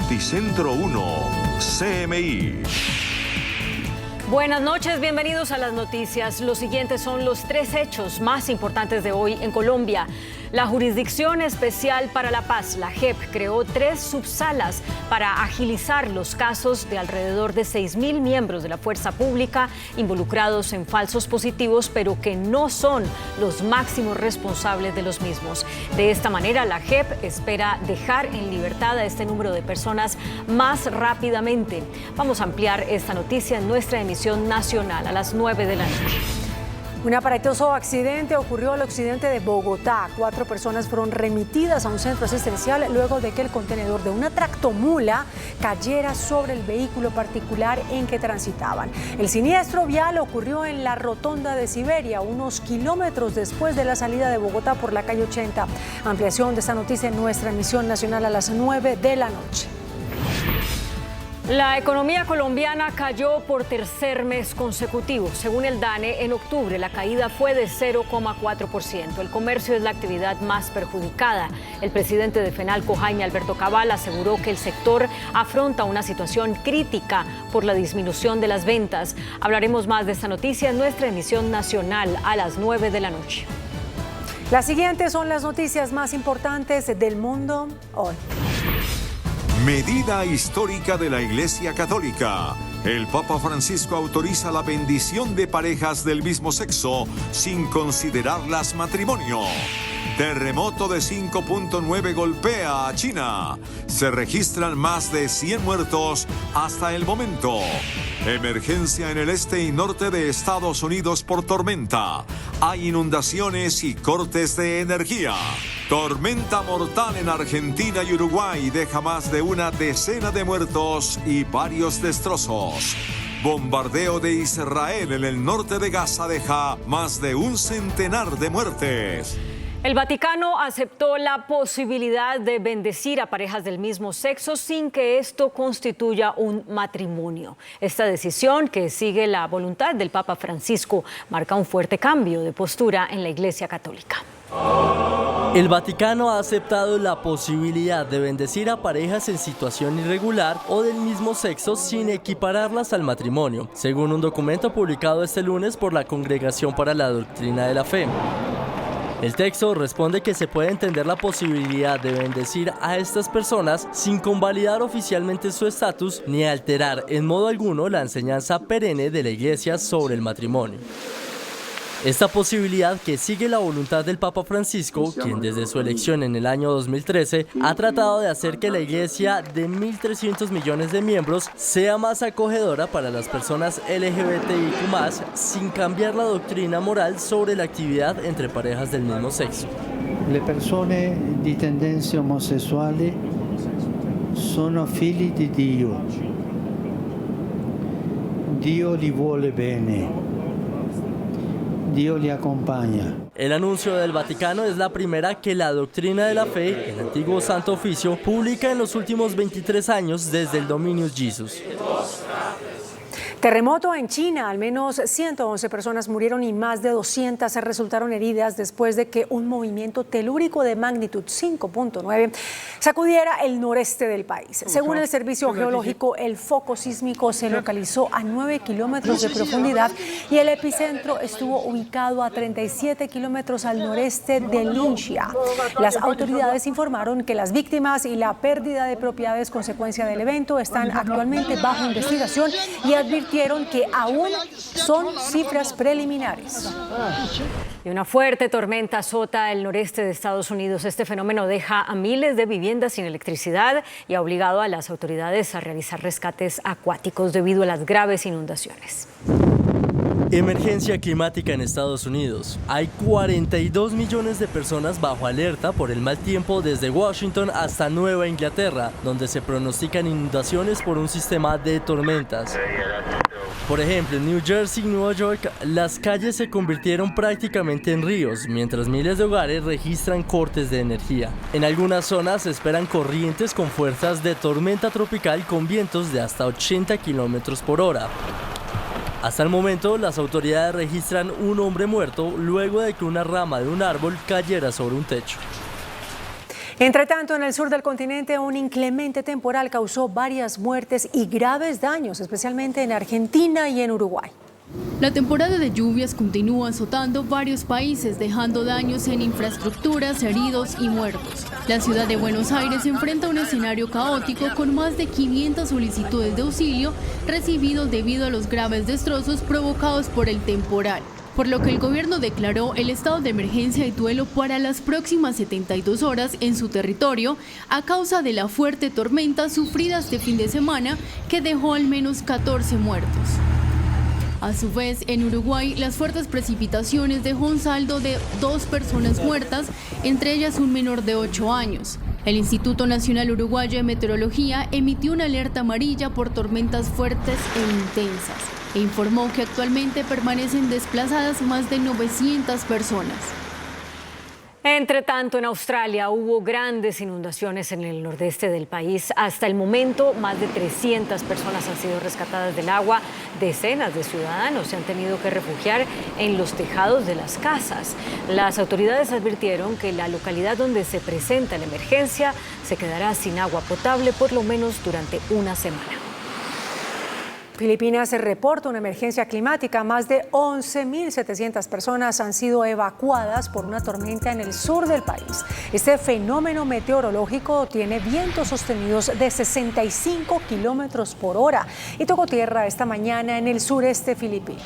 Noticentro 1, CMI. Buenas noches, bienvenidos a las noticias. Los siguientes son los 3 hechos más importantes de hoy en Colombia. La Jurisdicción Especial para la Paz, la JEP, creó 3 subsalas para agilizar los casos de alrededor de 6.000 miembros de la fuerza pública involucrados en falsos positivos, pero que no son los máximos responsables de los mismos. De esta manera, la JEP espera dejar en libertad a este número de personas más rápidamente. Vamos a ampliar esta noticia en nuestra emisión nacional a las 9 de la noche. Un aparatoso accidente ocurrió al occidente de Bogotá. 4 personas fueron remitidas a un centro asistencial luego de que el contenedor de una tractomula cayera sobre el vehículo particular en que transitaban. El siniestro vial ocurrió en la rotonda de Siberia, unos kilómetros después de la salida de Bogotá por la calle 80. Ampliación de esta noticia en nuestra emisión nacional a las 9 de la noche. La economía colombiana cayó por tercer mes consecutivo. Según el DANE, en octubre la caída fue de 0,4%. El comercio es la actividad más perjudicada. El presidente de FENALCO, Jaime Alberto Cabal, aseguró que el sector afronta una situación crítica por la disminución de las ventas. Hablaremos más de esta noticia en nuestra emisión nacional a las 9 de la noche. Las siguientes son las noticias más importantes del mundo hoy. Medida histórica de la Iglesia Católica. El Papa Francisco autoriza la bendición de parejas del mismo sexo sin considerarlas matrimonio. Terremoto de 5.9 golpea a China. Se registran más de 100 muertos hasta el momento. Emergencia en el este y norte de Estados Unidos por tormenta. Hay inundaciones y cortes de energía. Tormenta mortal en Argentina y Uruguay deja más de una decena de muertos y varios destrozos. Bombardeo de Israel en el norte de Gaza deja más de un centenar de muertes. El Vaticano aceptó la posibilidad de bendecir a parejas del mismo sexo sin que esto constituya un matrimonio. Esta decisión, que sigue la voluntad del Papa Francisco, marca un fuerte cambio de postura en la Iglesia Católica. El Vaticano ha aceptado la posibilidad de bendecir a parejas en situación irregular o del mismo sexo sin equipararlas al matrimonio, según un documento publicado este lunes por la Congregación para la Doctrina de la Fe. El texto responde que se puede entender la posibilidad de bendecir a estas personas sin convalidar oficialmente su estatus ni alterar en modo alguno la enseñanza perenne de la Iglesia sobre el matrimonio. Esta posibilidad, que sigue la voluntad del Papa Francisco, quien desde su elección en el año 2013 ha tratado de hacer que la Iglesia de 1.300 millones de miembros sea más acogedora para las personas LGBTIQ+, sin cambiar la doctrina moral sobre la actividad entre parejas del mismo sexo. Le persone di tendenze omosessuali sono figli di Dio. Dio li vuole bene. Dios le acompaña. El anuncio del Vaticano es la primera que la Doctrina de la Fe, el antiguo Santo Oficio, publica en los últimos 23 años desde el Dominus Jesus. Terremoto en China, al menos 111 personas murieron y más de 200 resultaron heridas después de que un movimiento telúrico de magnitud 5.9 sacudiera el noreste del país. Según el Servicio Geológico, el foco sísmico se localizó a 9 kilómetros de profundidad y el epicentro estuvo ubicado a 37 kilómetros al noreste de Ningxia. Las autoridades informaron que las víctimas y la pérdida de propiedades consecuencia del evento están actualmente bajo investigación y advirtieron que aún son cifras preliminares. Y una fuerte tormenta azota el noreste de Estados Unidos. Este fenómeno deja a miles de viviendas sin electricidad y ha obligado a las autoridades a realizar rescates acuáticos debido a las graves inundaciones. Emergencia climática en Estados Unidos. Hay 42 millones de personas bajo alerta por el mal tiempo desde Washington hasta Nueva Inglaterra, donde se pronostican inundaciones por un sistema de tormentas. Por ejemplo, en New Jersey y Nueva York, las calles se convirtieron prácticamente en ríos, mientras miles de hogares registran cortes de energía. En algunas zonas se esperan corrientes con fuerzas de tormenta tropical con vientos de hasta 80 kilómetros por hora. Hasta el momento, las autoridades registran un hombre muerto luego de que una rama de un árbol cayera sobre un techo. Entre tanto, en el sur del continente, un inclemente temporal causó varias muertes y graves daños, especialmente en Argentina y en Uruguay. La temporada de lluvias continúa azotando varios países, dejando daños en infraestructuras, heridos y muertos. La ciudad de Buenos Aires enfrenta un escenario caótico con más de 500 solicitudes de auxilio recibidos debido a los graves destrozos provocados por el temporal, por lo que el gobierno declaró el estado de emergencia y duelo para las próximas 72 horas en su territorio a causa de la fuerte tormenta sufrida este fin de semana que dejó al menos 14 muertos. A su vez, en Uruguay, las fuertes precipitaciones dejó un saldo de 2 personas muertas, entre ellas un menor de 8 años. El Instituto Nacional Uruguayo de Meteorología emitió una alerta amarilla por tormentas fuertes e intensas e informó que actualmente permanecen desplazadas más de 900 personas. Entre tanto, en Australia hubo grandes inundaciones en el nordeste del país. Hasta el momento, más de 300 personas han sido rescatadas del agua. Decenas de ciudadanos se han tenido que refugiar en los tejados de las casas. Las autoridades advirtieron que la localidad donde se presenta la emergencia se quedará sin agua potable por lo menos durante una semana. Filipinas se reporta una emergencia climática. Más de 11.700 personas han sido evacuadas por una tormenta en el sur del país. Este fenómeno meteorológico tiene vientos sostenidos de 65 kilómetros por hora y tocó tierra esta mañana en el sureste filipino.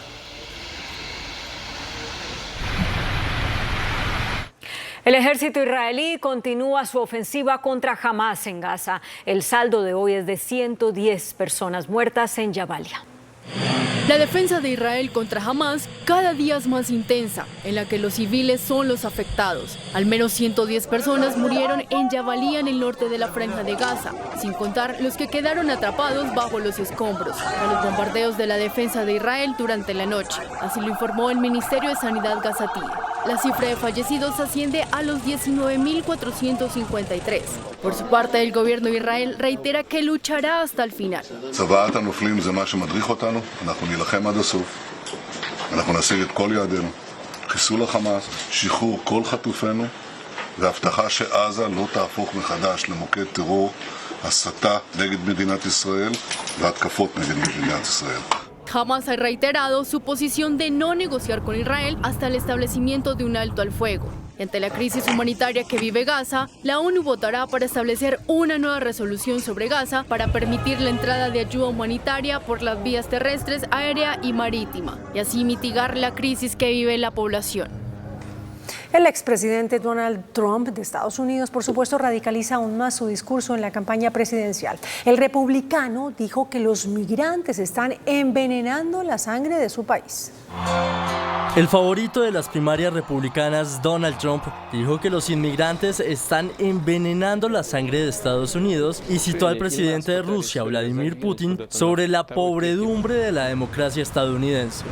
El ejército israelí continúa su ofensiva contra Hamás en Gaza. El saldo de hoy es de 110 personas muertas en Jabalia. La defensa de Israel contra Hamás cada día es más intensa, en la que los civiles son los afectados. Al menos 110 personas murieron en Jabalia, en el norte de la Franja de Gaza, sin contar los que quedaron atrapados bajo los escombros a los bombardeos de la defensa de Israel durante la noche. Así lo informó el Ministerio de Sanidad gazatí. La cifra de fallecidos asciende a los 19.453. Por su parte, el gobierno de Israel reitera que luchará hasta el final. נילחם עד הסוף, אנחנו נשיג את כל יעדינו, חיסול החמאס, שחרור כל חטופינו, והבטחה שעזה לא תהפוך מחדש למוקד טרור, הסתה נגד מדינת ישראל והתקפות נגד מדינת ישראל. Hamás ha reiterado su posición de no negociar con Israel hasta el establecimiento de un alto al fuego. Ante la crisis humanitaria que vive Gaza, la ONU votará para establecer una nueva resolución sobre Gaza para permitir la entrada de ayuda humanitaria por las vías terrestres, aérea y marítima, y así mitigar la crisis que vive la población. El expresidente Donald Trump de Estados Unidos, por supuesto, radicaliza aún más su discurso en la campaña presidencial. El republicano dijo que los migrantes están envenenando la sangre de su país. El favorito de las primarias republicanas, Donald Trump, dijo que los inmigrantes están envenenando la sangre de Estados Unidos y citó al presidente de Rusia, Vladimir Putin, sobre la pobredumbre de la democracia estadounidense.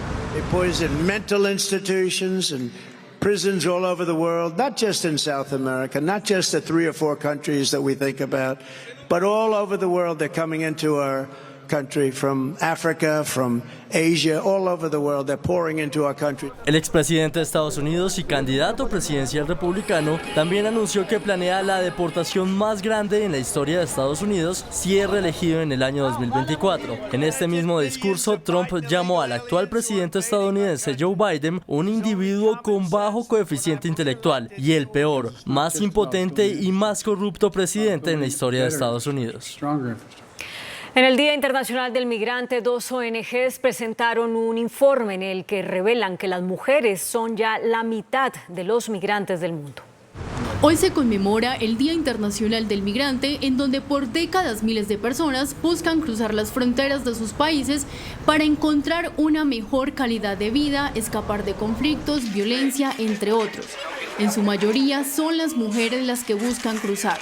Prisons all over the world, not just in South America, not just the 3 or 4 countries that we think about, but all over the world. They're coming into our country from Africa, from Asia, all over the world. They're pouring into our country. El expresidente de Estados Unidos y candidato presidencial republicano también anunció que planea la deportación más grande en la historia de Estados Unidos si es reelegido en el año 2024. En este mismo discurso, Trump llamó al actual presidente estadounidense Joe Biden un individuo con bajo coeficiente intelectual y el peor, más impotente y más corrupto presidente en la historia de Estados Unidos. En el Día Internacional del Migrante, 2 ONGs presentaron un informe en el que revelan que las mujeres son ya la mitad de los migrantes del mundo. Hoy se conmemora el Día Internacional del Migrante, en donde por décadas miles de personas buscan cruzar las fronteras de sus países para encontrar una mejor calidad de vida, escapar de conflictos, violencia, entre otros. En su mayoría son las mujeres las que buscan cruzar.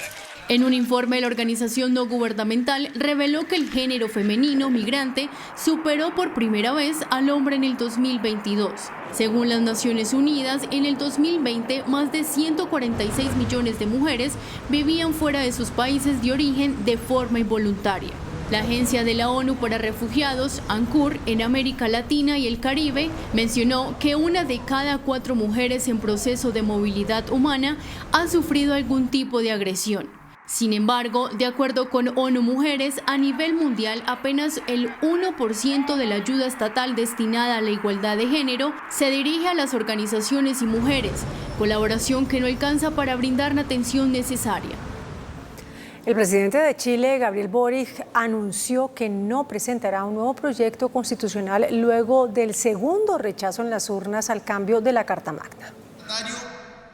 En un informe, la organización no gubernamental reveló que el género femenino migrante superó por primera vez al hombre en el 2022. Según las Naciones Unidas, en el 2020, más de 146 millones de mujeres vivían fuera de sus países de origen de forma involuntaria. La Agencia de la ONU para Refugiados, ANCUR, en América Latina y el Caribe, mencionó que 1 de cada 4 mujeres en proceso de movilidad humana ha sufrido algún tipo de agresión. Sin embargo, de acuerdo con ONU Mujeres, a nivel mundial apenas el 1% de la ayuda estatal destinada a la igualdad de género se dirige a las organizaciones y mujeres, colaboración que no alcanza para brindar la atención necesaria. El presidente de Chile, Gabriel Boric, anunció que no presentará un nuevo proyecto constitucional luego del segundo rechazo en las urnas al cambio de la Carta Magna.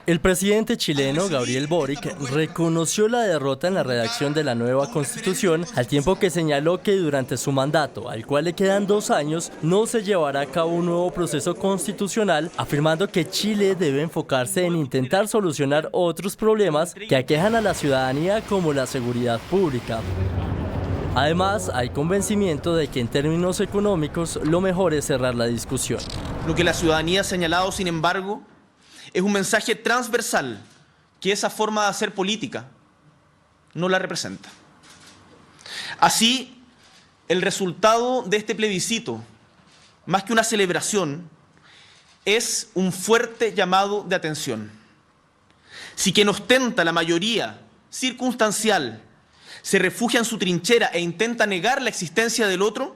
El presidente chileno, Gabriel Boric, reconoció la derrota en la redacción de la nueva Constitución, al tiempo que señaló que durante su mandato, al cual le quedan 2 años, no se llevará a cabo un nuevo proceso constitucional, afirmando que Chile debe enfocarse en intentar solucionar otros problemas que aquejan a la ciudadanía, como la seguridad pública. Además, hay convencimiento de que en términos económicos lo mejor es cerrar la discusión. Lo que la ciudadanía ha señalado, sin embargo, es un mensaje transversal que esa forma de hacer política no la representa. Así, el resultado de este plebiscito, más que una celebración, es un fuerte llamado de atención. Si quien ostenta la mayoría circunstancial se refugia en su trinchera e intenta negar la existencia del otro,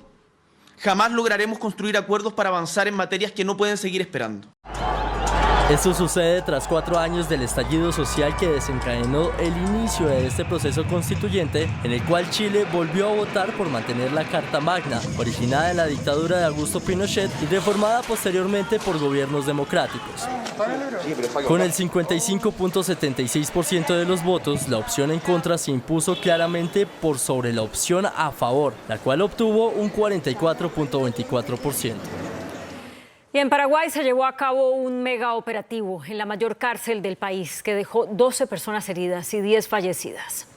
jamás lograremos construir acuerdos para avanzar en materias que no pueden seguir esperando. Esto sucede tras 4 años del estallido social que desencadenó el inicio de este proceso constituyente, en el cual Chile volvió a votar por mantener la Carta Magna, originada en la dictadura de Augusto Pinochet y reformada posteriormente por gobiernos democráticos. Con el 55.76% de los votos, la opción en contra se impuso claramente por sobre la opción a favor, la cual obtuvo un 44.24%. Y en Paraguay se llevó a cabo un mega operativo en la mayor cárcel del país que dejó 12 personas heridas y 10 fallecidas.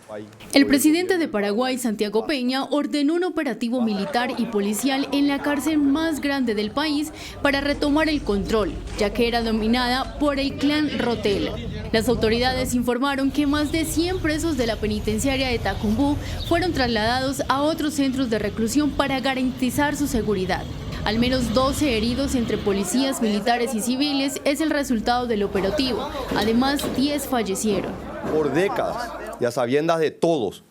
El presidente de Paraguay, Santiago Peña, ordenó un operativo militar y policial en la cárcel más grande del país para retomar el control, ya que era dominada por el clan Rotela. Las autoridades informaron que más de 100 presos de la penitenciaria de Tacumbú fueron trasladados a otros centros de reclusión para garantizar su seguridad. Al menos 12 heridos entre policías, militares y civiles es el resultado del operativo. Además, 10 fallecieron. Por décadas, y a sabiendas de todos,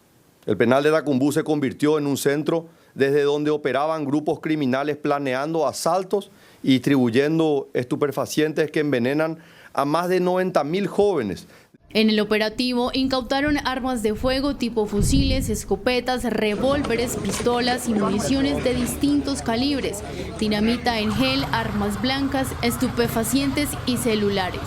el penal de Tacumbú se convirtió en un centro desde donde operaban grupos criminales planeando asaltos y distribuyendo estupefacientes que envenenan a más de 90.000 jóvenes. En el operativo incautaron armas de fuego tipo fusiles, escopetas, revólveres, pistolas y municiones de distintos calibres, dinamita en gel, armas blancas, estupefacientes y celulares.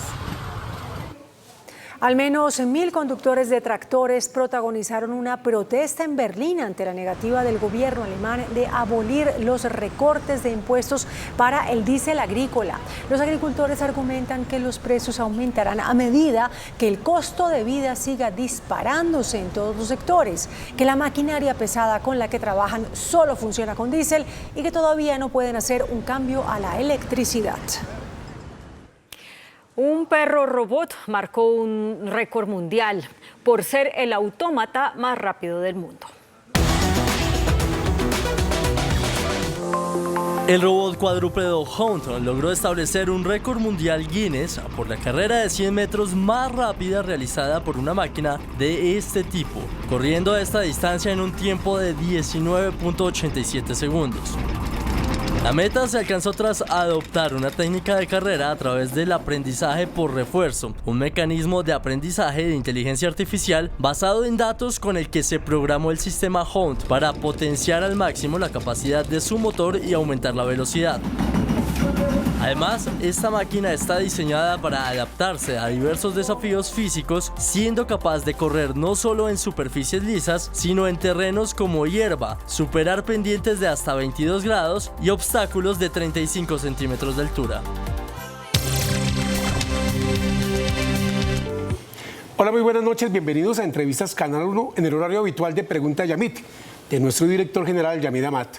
Al menos 1.000 conductores de tractores protagonizaron una protesta en Berlín ante la negativa del gobierno alemán de abolir los recortes de impuestos para el diésel agrícola. Los agricultores argumentan que los precios aumentarán a medida que el costo de vida siga disparándose en todos los sectores, que la maquinaria pesada con la que trabajan solo funciona con diésel y que todavía no pueden hacer un cambio a la electricidad. Un perro robot marcó un récord mundial por ser el autómata más rápido del mundo. El robot cuadrúpedo Hound logró establecer un récord mundial Guinness por la carrera de 100 metros más rápida realizada por una máquina de este tipo, corriendo esta distancia en un tiempo de 19.87 segundos. La meta se alcanzó tras adoptar una técnica de carrera a través del aprendizaje por refuerzo, un mecanismo de aprendizaje de inteligencia artificial basado en datos con el que se programó el sistema Hound para potenciar al máximo la capacidad de su motor y aumentar la velocidad. Además, esta máquina está diseñada para adaptarse a diversos desafíos físicos, siendo capaz de correr no solo en superficies lisas, sino en terrenos como hierba, superar pendientes de hasta 22 grados y obstáculos de 35 centímetros de altura. Hola, muy buenas noches, bienvenidos a Entrevistas Canal 1 en el horario habitual de Pregunta Yamit, de nuestro director general Yamid Amat.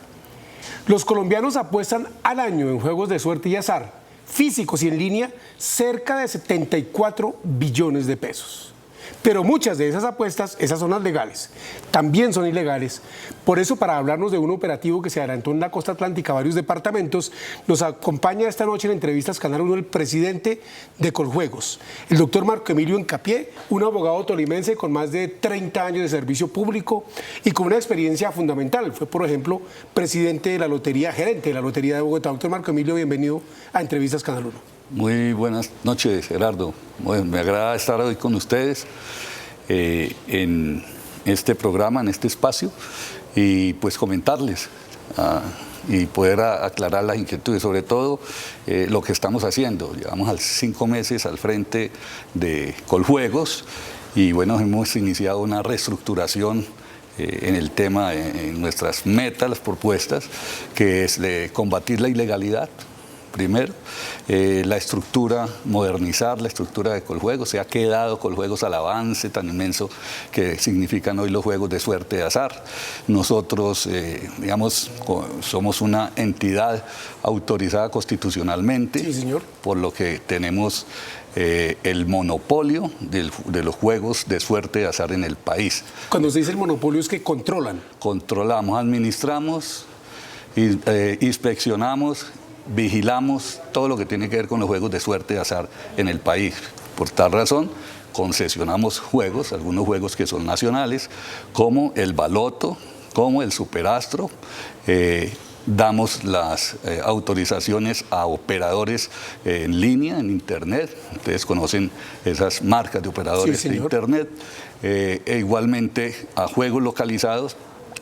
Los colombianos apuestan al año en juegos de suerte y azar, físicos y en línea, cerca de 74 billones de pesos. Pero muchas de esas apuestas, esas son las legales, también son ilegales. Por eso, para hablarnos de un operativo que se adelantó en la costa atlántica a varios departamentos, nos acompaña esta noche en entrevistas Canal 1 el presidente de Coljuegos, el doctor Marco Emilio Encapié, un abogado tolimense con más de 30 años de servicio público y con una experiencia fundamental. Fue, por ejemplo, presidente de la lotería, gerente de la Lotería de Bogotá. Doctor Marco Emilio, bienvenido a entrevistas Canal 1. Muy buenas noches, Gerardo. Bueno, me agrada estar hoy con ustedes en este programa, en este espacio, y pues comentarles y poder aclarar las inquietudes, sobre todo lo que estamos haciendo. Llevamos 5 meses al frente de Coljuegos y bueno, hemos iniciado una reestructuración en el tema, en nuestras metas, las propuestas, que es de combatir la ilegalidad. Primero, la estructura, modernizar la estructura de Coljuegos. Se ha quedado Coljuegos al avance tan inmenso que significan hoy los juegos de suerte de azar. Nosotros, digamos, somos una entidad autorizada constitucionalmente, sí, señor, por lo que tenemos el monopolio de los juegos de suerte de azar en el país. Cuando se dice el monopolio es que controlan. Controlamos, administramos, inspeccionamos, vigilamos todo lo que tiene que ver con los juegos de suerte de azar en el país. Por tal razón, concesionamos juegos, algunos juegos que son nacionales, como el Baloto, como el Superastro. Damos las autorizaciones a operadores en línea, en Internet. Ustedes conocen esas marcas de operadores, sí, de Internet. Igualmente a juegos localizados.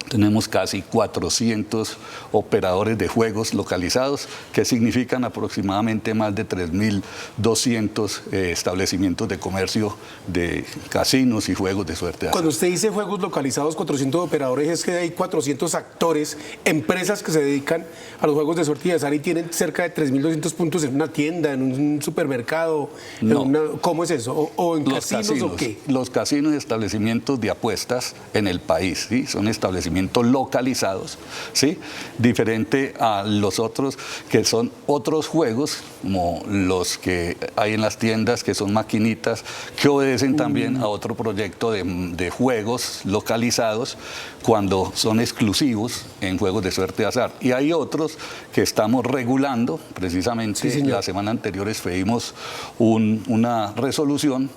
Tenemos casi 400 operadores de juegos localizados, que significan aproximadamente más de 3.200 establecimientos de comercio de casinos y juegos de suerte. Cuando usted dice juegos localizados, 400 operadores, es que hay 400 actores, empresas que se dedican a los juegos de suerte y azar y tienen cerca de 3.200 puntos en una tienda, en un supermercado. No. ¿Cómo es eso? ¿O en casinos o qué? Los casinos y establecimientos de apuestas en el país, ¿sí? Son establecimientos localizados, ¿sí? Diferente a los otros, que son otros juegos, como los que hay en las tiendas, que son maquinitas, que obedecen también a otro proyecto de juegos localizados, cuando son exclusivos en juegos de suerte de azar. Y hay otros que estamos regulando, precisamente, sí, la semana anterior expedimos una resolución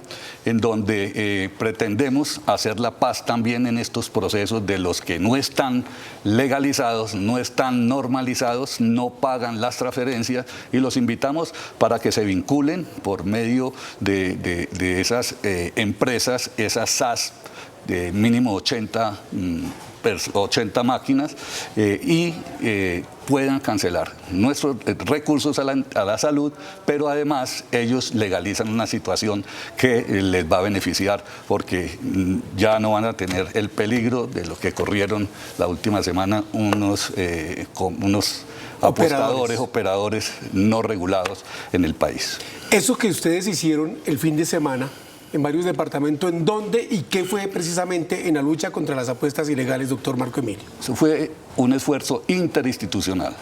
en donde pretendemos hacer la paz también en estos procesos de los que no están legalizados, no están normalizados, no pagan las transferencias, y los invitamos para que se vinculen por medio de esas empresas, esas SAS, de mínimo 80 máquinas, y puedan cancelar nuestros recursos a la salud, pero además ellos legalizan una situación que les va a beneficiar, porque ya no van a tener el peligro de lo que corrieron la última semana unos operadores no regulados en el país. Eso que ustedes hicieron el fin de semana en varios departamentos, ¿en dónde y qué fue precisamente en la lucha contra las apuestas ilegales, doctor Marco Emilio? Eso fue un esfuerzo interinstitucional,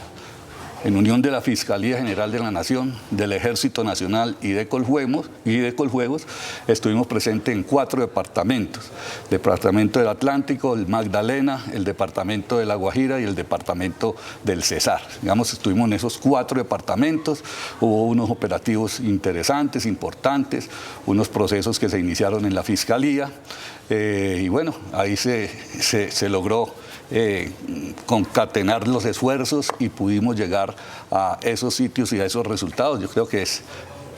en unión de la Fiscalía General de la Nación, del Ejército Nacional y de Coljuegos. Estuvimos presentes en 4 departamentos: Departamento del Atlántico, el Magdalena, el Departamento de La Guajira y el Departamento del Cesar. Digamos, estuvimos en esos 4 departamentos, hubo unos operativos interesantes, importantes, unos procesos que se iniciaron en la Fiscalía, y bueno, ahí se logró concatenar los esfuerzos y pudimos llegar a esos sitios y a esos resultados. Yo creo que es,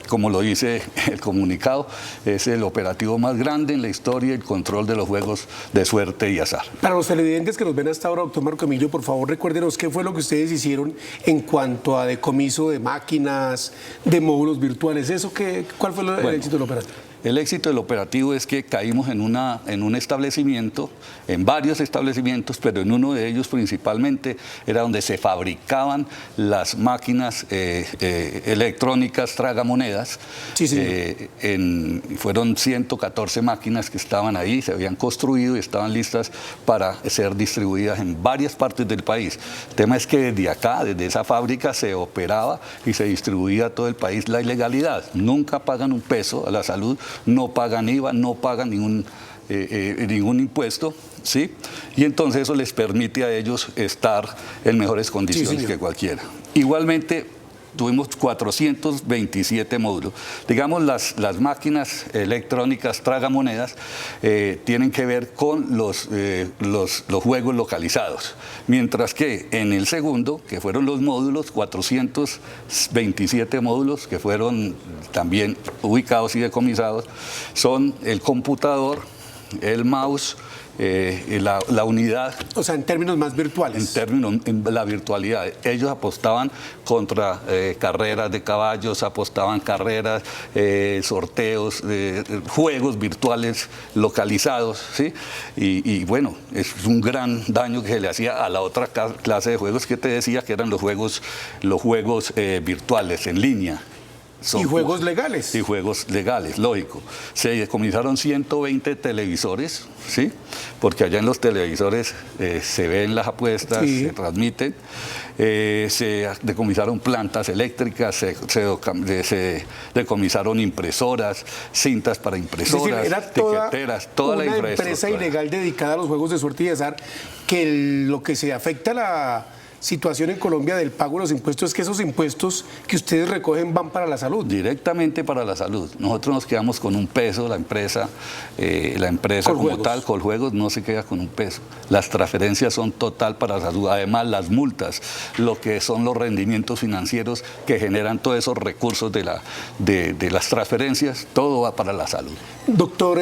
como lo dice el comunicado, es el operativo más grande en la historia, el control de los juegos de suerte y azar. Para los televidentes que nos ven hasta ahora, doctor Marco Emilio, por favor recuérdenos qué fue lo que ustedes hicieron en cuanto a decomiso de máquinas, de módulos virtuales. ¿Cuál fue el éxito del operativo? El éxito del operativo es que caímos en un establecimiento, en varios establecimientos, pero en uno de ellos principalmente era donde se fabricaban las máquinas electrónicas tragamonedas. Sí, sí. Fueron 114 máquinas que estaban ahí, se habían construido y estaban listas para ser distribuidas en varias partes del país. El tema es que desde acá, desde esa fábrica, se operaba y se distribuía a todo el país la ilegalidad. Nunca pagan un peso a la salud no pagan IVA, no pagan ningún impuesto, ¿sí? Y entonces eso les permite a ellos estar en mejores condiciones que cualquiera. Igualmente, tuvimos 427 módulos. Digamos, las máquinas electrónicas tragamonedas tienen que ver con los juegos localizados. Mientras que en el segundo, que fueron los módulos, 427 módulos que fueron también ubicados y decomisados, son el computador, el mouse, la unidad. O sea, en términos más virtuales. En la virtualidad. Ellos apostaban contra carreras de caballos, apostaban carreras, sorteos, juegos virtuales localizados, ¿sí? Y bueno, es un gran daño que se le hacía a la otra clase de juegos que te decía, que eran los juegos virtuales en línea. Y juegos legales. Y juegos legales, lógico. Se decomisaron 120 televisores, ¿sí? Porque allá en los televisores se ven las apuestas, se transmiten. Se decomisaron plantas eléctricas, se decomisaron impresoras, cintas para impresoras, es decir, tiqueteras, toda la infraestructura. Una empresa ilegal dedicada a los juegos de suerte y azar, que lo que se afecta a la situación en Colombia del pago de los impuestos es que esos impuestos que ustedes recogen van para la salud. Directamente para la salud. Nosotros nos quedamos con un peso, la empresa como tal, Coljuegos, no se queda con un peso. Las transferencias son total para la salud. Además, las multas, lo que son los rendimientos financieros que generan todos esos recursos de las transferencias, todo va para la salud. Doctor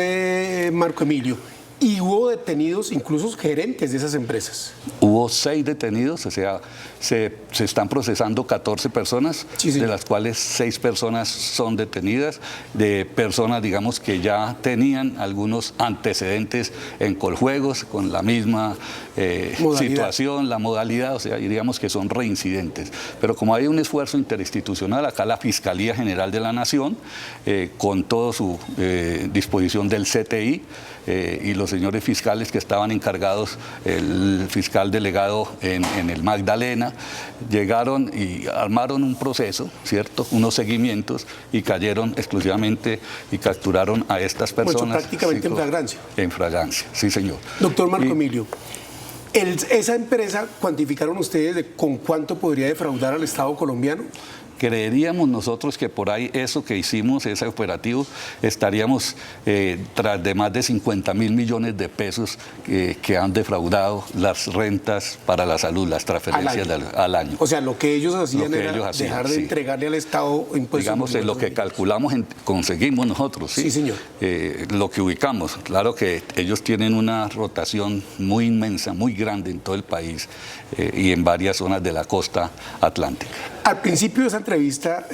Marco Emilio, ¿y hubo detenidos, incluso gerentes de esas empresas? Hubo 6 detenidos, o sea, se están procesando 14 personas, de las cuales 6 personas son detenidas, de personas, digamos, que ya tenían algunos antecedentes en Coljuegos, con la misma situación, la modalidad, o sea, diríamos que son reincidentes. Pero como hay un esfuerzo interinstitucional, acá la Fiscalía General de la Nación, con toda su disposición del CTI, y los señores fiscales que estaban encargados, el fiscal delegado en el Magdalena, llegaron y armaron un proceso, ¿cierto? Unos seguimientos y cayeron exclusivamente y capturaron a estas personas. Prácticamente en fragancia. En fragancia, sí, señor. Doctor Marco Emilio, ¿esa empresa cuantificaron ustedes con cuánto podría defraudar al Estado colombiano? Creeríamos nosotros que por ahí eso que hicimos, ese operativo, estaríamos tras de más de 50.000 millones de pesos que han defraudado las rentas para la salud, las transferencias al año. O sea, lo que ellos hacían era dejar de entregarle al Estado impuestos. Digamos, en lo que calculamos, conseguimos nosotros, ¿sí? Sí, señor. Lo que ubicamos. Claro que ellos tienen una rotación muy inmensa, muy grande en todo el país y en varias zonas de la costa atlántica. Al principio de esa entrevista,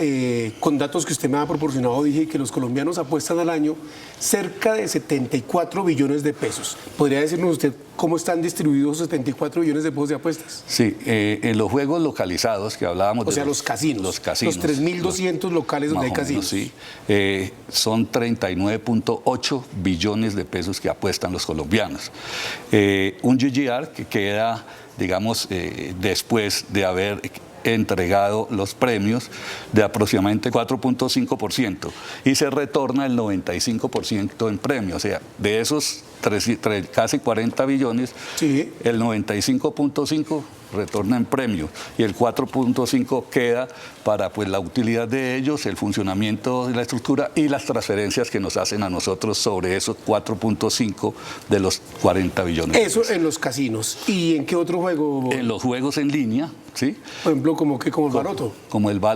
con datos que usted me ha proporcionado, dije que los colombianos apuestan al año cerca de 74 billones de pesos. ¿Podría decirnos usted cómo están distribuidos esos 74 billones de pesos de apuestas? Sí, en los juegos localizados que hablábamos de los casinos. Los 3.200 locales donde hay casinos. Sí, son 39.8 billones de pesos que apuestan los colombianos. Un GGR que queda, digamos, después de haber entregado los premios de aproximadamente 4.5% y se retorna el 95% en premios, o sea, de esos casi 40 billones, el 95.5 retorna en premio y el 4.5 queda para pues la utilidad de ellos, el funcionamiento de la estructura y las transferencias que nos hacen a nosotros sobre esos 4.5 de los 40 billones. Eso en los casinos. ¿Y en qué otro juego? En los juegos en línea, ¿sí? Por ejemplo, como el Baroto.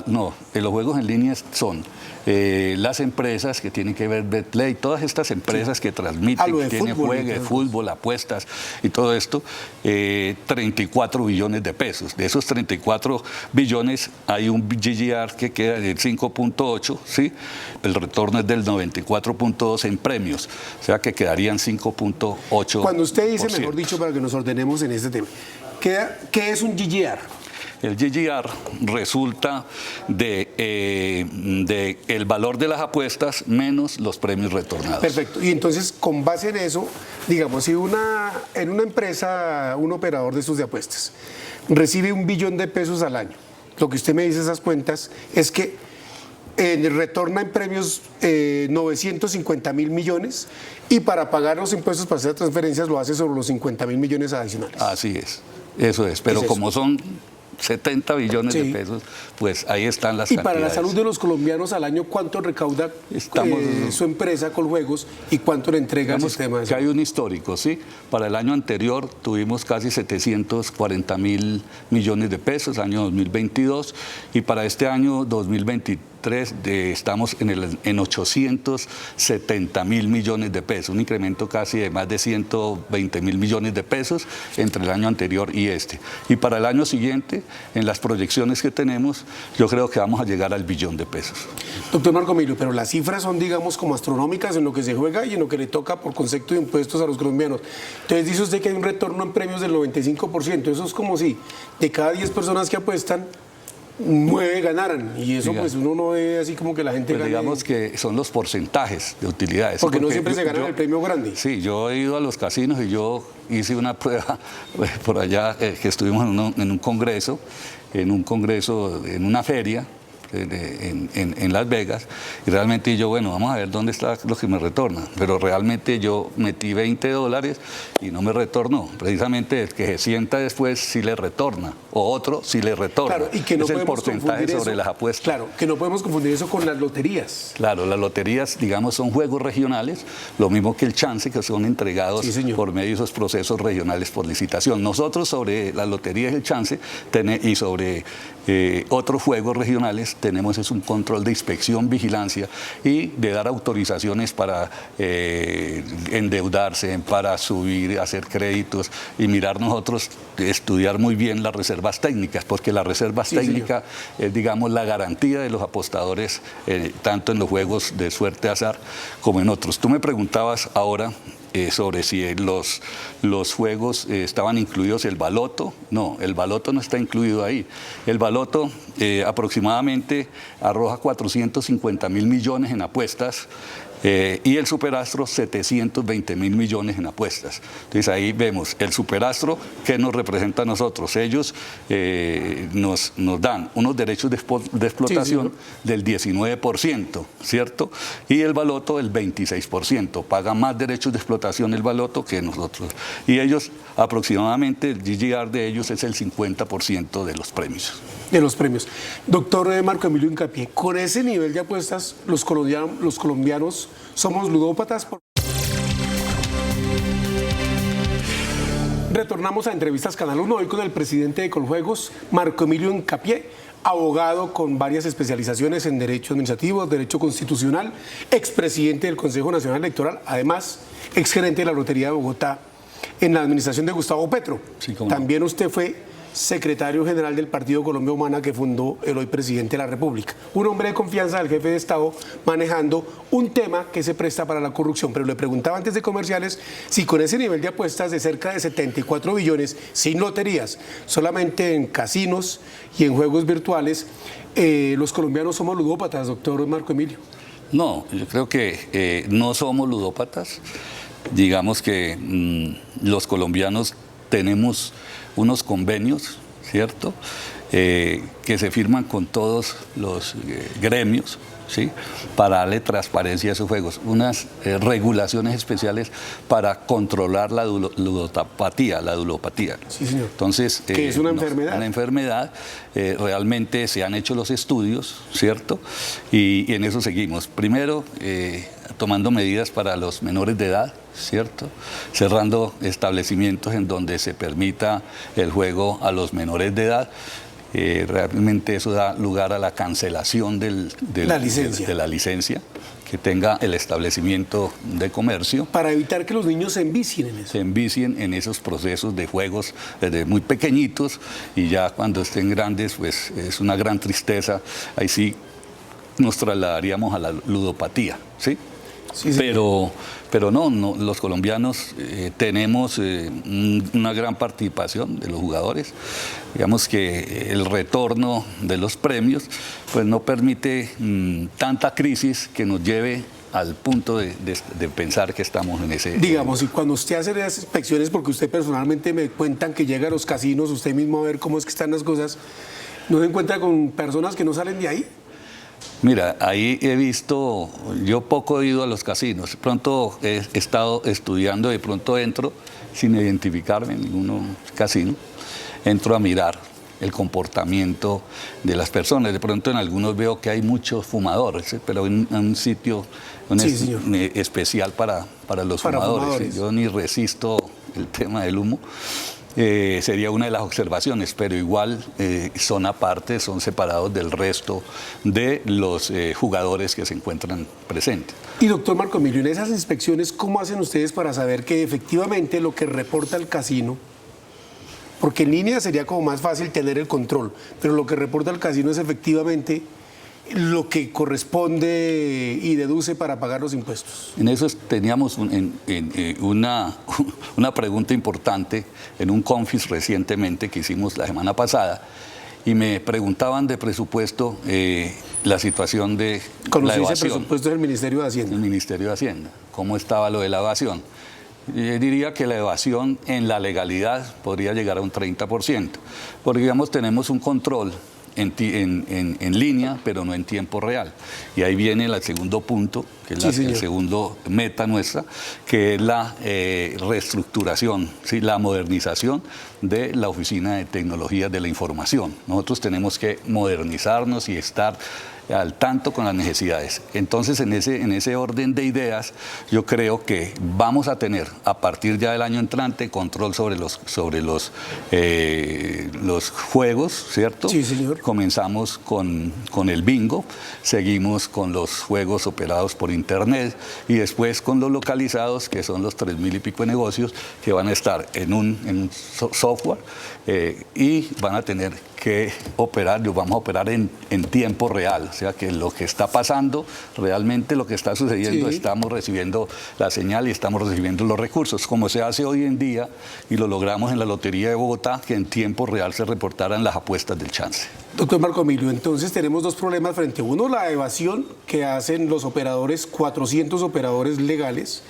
No, en los juegos en línea son las empresas que tienen que ver Betplay, todas estas empresas que transmiten, que tienen fútbol, apuestas y todo esto, 34 billones de pesos. De esos 34 billones hay un GGR que queda del 5.8, ¿sí? El retorno es del 94.2 en premios, o sea que quedarían 5.8. Cuando usted dice, mejor dicho, para que nos ordenemos en este tema, ¿qué es un GGR? El GGR resulta de el valor de las apuestas menos los premios retornados. Perfecto. Y entonces, con base en eso, digamos, si en una empresa, un operador de estos de apuestas, recibe 1 billón de pesos al año, lo que usted me dice esas cuentas es que retorna en premios 950.000 millones y para pagar los impuestos para hacer transferencias lo hace sobre los 50.000 millones adicionales. Así es, eso es, pero como son 70 billones de pesos, pues ahí están las cantidades. Y para la salud de los colombianos al año, ¿cuánto recauda su empresa Coljuegos y cuánto le entrega al sistema? Que hay un histórico, ¿sí? Para el año anterior tuvimos casi 740.000 millones de pesos, año 2022, y para este año 2023 estamos en 870.000 millones de pesos, un incremento casi de más de 120.000 millones de pesos entre el año anterior y este. Y para el año siguiente, en las proyecciones que tenemos, yo creo que vamos a llegar al billón de pesos. Doctor Marco Emilio, pero las cifras son, digamos, como astronómicas en lo que se juega y en lo que le toca por concepto de impuestos a los colombianos. Entonces dice usted que hay un retorno en premios del 95%. Eso es como si de cada 10 personas que apuestan, 9 ganaran, y eso pues uno no ve así como que la gente gane. Digamos que son los porcentajes de utilidades. Porque no siempre se gana el premio grande. Sí, yo he ido a los casinos y yo hice una prueba por allá, que estuvimos en un congreso, en una feria en Las Vegas, y realmente yo, bueno, vamos a ver dónde está lo que me retorna, pero realmente yo metí $20 y no me retornó, precisamente el que se sienta después sí le retorna, o otro sí le retorna. Claro, y que no es el porcentaje sobre las apuestas. Claro, que no podemos confundir eso con las loterías. Claro, las loterías, digamos, son juegos regionales, lo mismo que el chance, que son entregados por medio de esos procesos regionales por licitación. Nosotros sobre las loterías y el chance y sobre otros juegos regionales tenemos un control de inspección, vigilancia y de dar autorizaciones para endeudarse, para subir, hacer créditos y mirar nosotros, estudiar muy bien las reservas técnicas, porque la reservas técnica es, digamos, la garantía de los apostadores, tanto en los juegos de suerte azar como en otros. Tú me preguntabas ahora sobre si los juegos estaban incluidos el baloto. No, el baloto no está incluido ahí. El baloto aproximadamente arroja 450.000 millones en apuestas, y el superastro 720.000 millones en apuestas. Entonces ahí vemos el superastro que nos representa a nosotros. Ellos nos dan unos derechos de explotación del 19%, ¿cierto? Y el baloto el 26%. Paga más derechos de explotación el baloto que nosotros. Y ellos aproximadamente, el GGR de ellos es el 50% de los premios. De los premios. Doctor Marco Emilio Incapié, con ese nivel de apuestas, los colombianos somos ludópatas. Retornamos a Entrevistas Canal 1 hoy con el presidente de Coljuegos, Marco Emilio Incapié, abogado con varias especializaciones en Derecho Administrativo, Derecho Constitucional, expresidente del Consejo Nacional Electoral, además exgerente de la Lotería de Bogotá en la administración de Gustavo Petro. Sí, también usted fue secretario general del Partido Colombia Humana que fundó el hoy presidente de la República. Un hombre de confianza del jefe de Estado manejando un tema que se presta para la corrupción. Pero le preguntaba antes de comerciales si con ese nivel de apuestas de cerca de 74 billones, sin loterías, solamente en casinos y en juegos virtuales, los colombianos somos ludópatas, doctor Marco Emilio. No, yo creo que no somos ludópatas. Digamos que los colombianos tenemos unos convenios, ¿cierto?, que se firman con todos los gremios, ¿sí?, para darle transparencia a esos juegos, unas regulaciones especiales para controlar la ludopatía. Sí, señor. Entonces, que es una enfermedad. Una enfermedad, realmente se han hecho los estudios, ¿cierto?, y en eso seguimos. Primero, tomando medidas para los menores de edad, ¿cierto?, cerrando establecimientos en donde se permita el juego a los menores de edad. Realmente eso da lugar a la cancelación de la licencia que tenga el establecimiento de comercio. Para evitar que los niños se envicien en eso. Se envicien en esos procesos de juegos desde muy pequeñitos, y ya cuando estén grandes, pues es una gran tristeza. Ahí sí nos trasladaríamos a la ludopatía, ¿sí? Sí, sí. Pero no, los colombianos tenemos una gran participación de los jugadores. Digamos que el retorno de los premios pues no permite tanta crisis que nos lleve al punto de pensar que estamos en ese... Digamos, y cuando usted hace las inspecciones, porque usted personalmente me cuentan que llega a los casinos, usted mismo a ver cómo es que están las cosas, ¿no se encuentra con personas que no salen de ahí? Mira, ahí he visto, yo poco he ido a los casinos, de pronto he estado estudiando, de pronto entro sin identificarme en ningún casino, entro a mirar el comportamiento de las personas. De pronto en algunos veo que hay muchos fumadores, pero en un sitio especial para los fumadores. Yo ni resisto el tema del humo. Sería una de las observaciones, pero igual son aparte, son separados del resto de los jugadores que se encuentran presentes. Y doctor Marco Emilio, en esas inspecciones, ¿cómo hacen ustedes para saber que efectivamente lo que reporta el casino, porque en línea sería como más fácil tener el control, pero lo que reporta el casino es efectivamente lo que corresponde y deduce para pagar los impuestos? En eso teníamos una pregunta importante en un confis recientemente que hicimos la semana pasada, y me preguntaban de presupuesto la situación de la evasión. Ese presupuesto del Ministerio de Hacienda. El Ministerio de Hacienda. ¿Cómo estaba lo de la evasión? Yo diría que la evasión en la legalidad podría llegar a un 30%, porque digamos tenemos un control en línea, pero no en tiempo real. Y ahí viene el segundo punto, que es el segundo meta nuestra, que es la reestructuración, ¿sí? La modernización de la Oficina de Tecnologías de la Información. Nosotros tenemos que modernizarnos y estar al tanto con las necesidades. Entonces, en ese orden de ideas, yo creo que vamos a tener, a partir ya del año entrante, control sobre los juegos, ¿cierto? Sí, señor. Comenzamos con el bingo, seguimos con los juegos operados por Internet y después con los localizados, que son los 3.000 y pico de negocios que van a estar en un software y van a tener que operar, los vamos a operar en tiempo real, o sea que lo que está pasando, realmente lo que está sucediendo, estamos recibiendo la señal y estamos recibiendo los recursos, como se hace hoy en día y lo logramos en la Lotería de Bogotá, que en tiempo real se reportaran las apuestas del chance. Doctor Marco Emilio, entonces tenemos dos problemas frente a uno, la evasión que hacen los operadores, 400 operadores legales,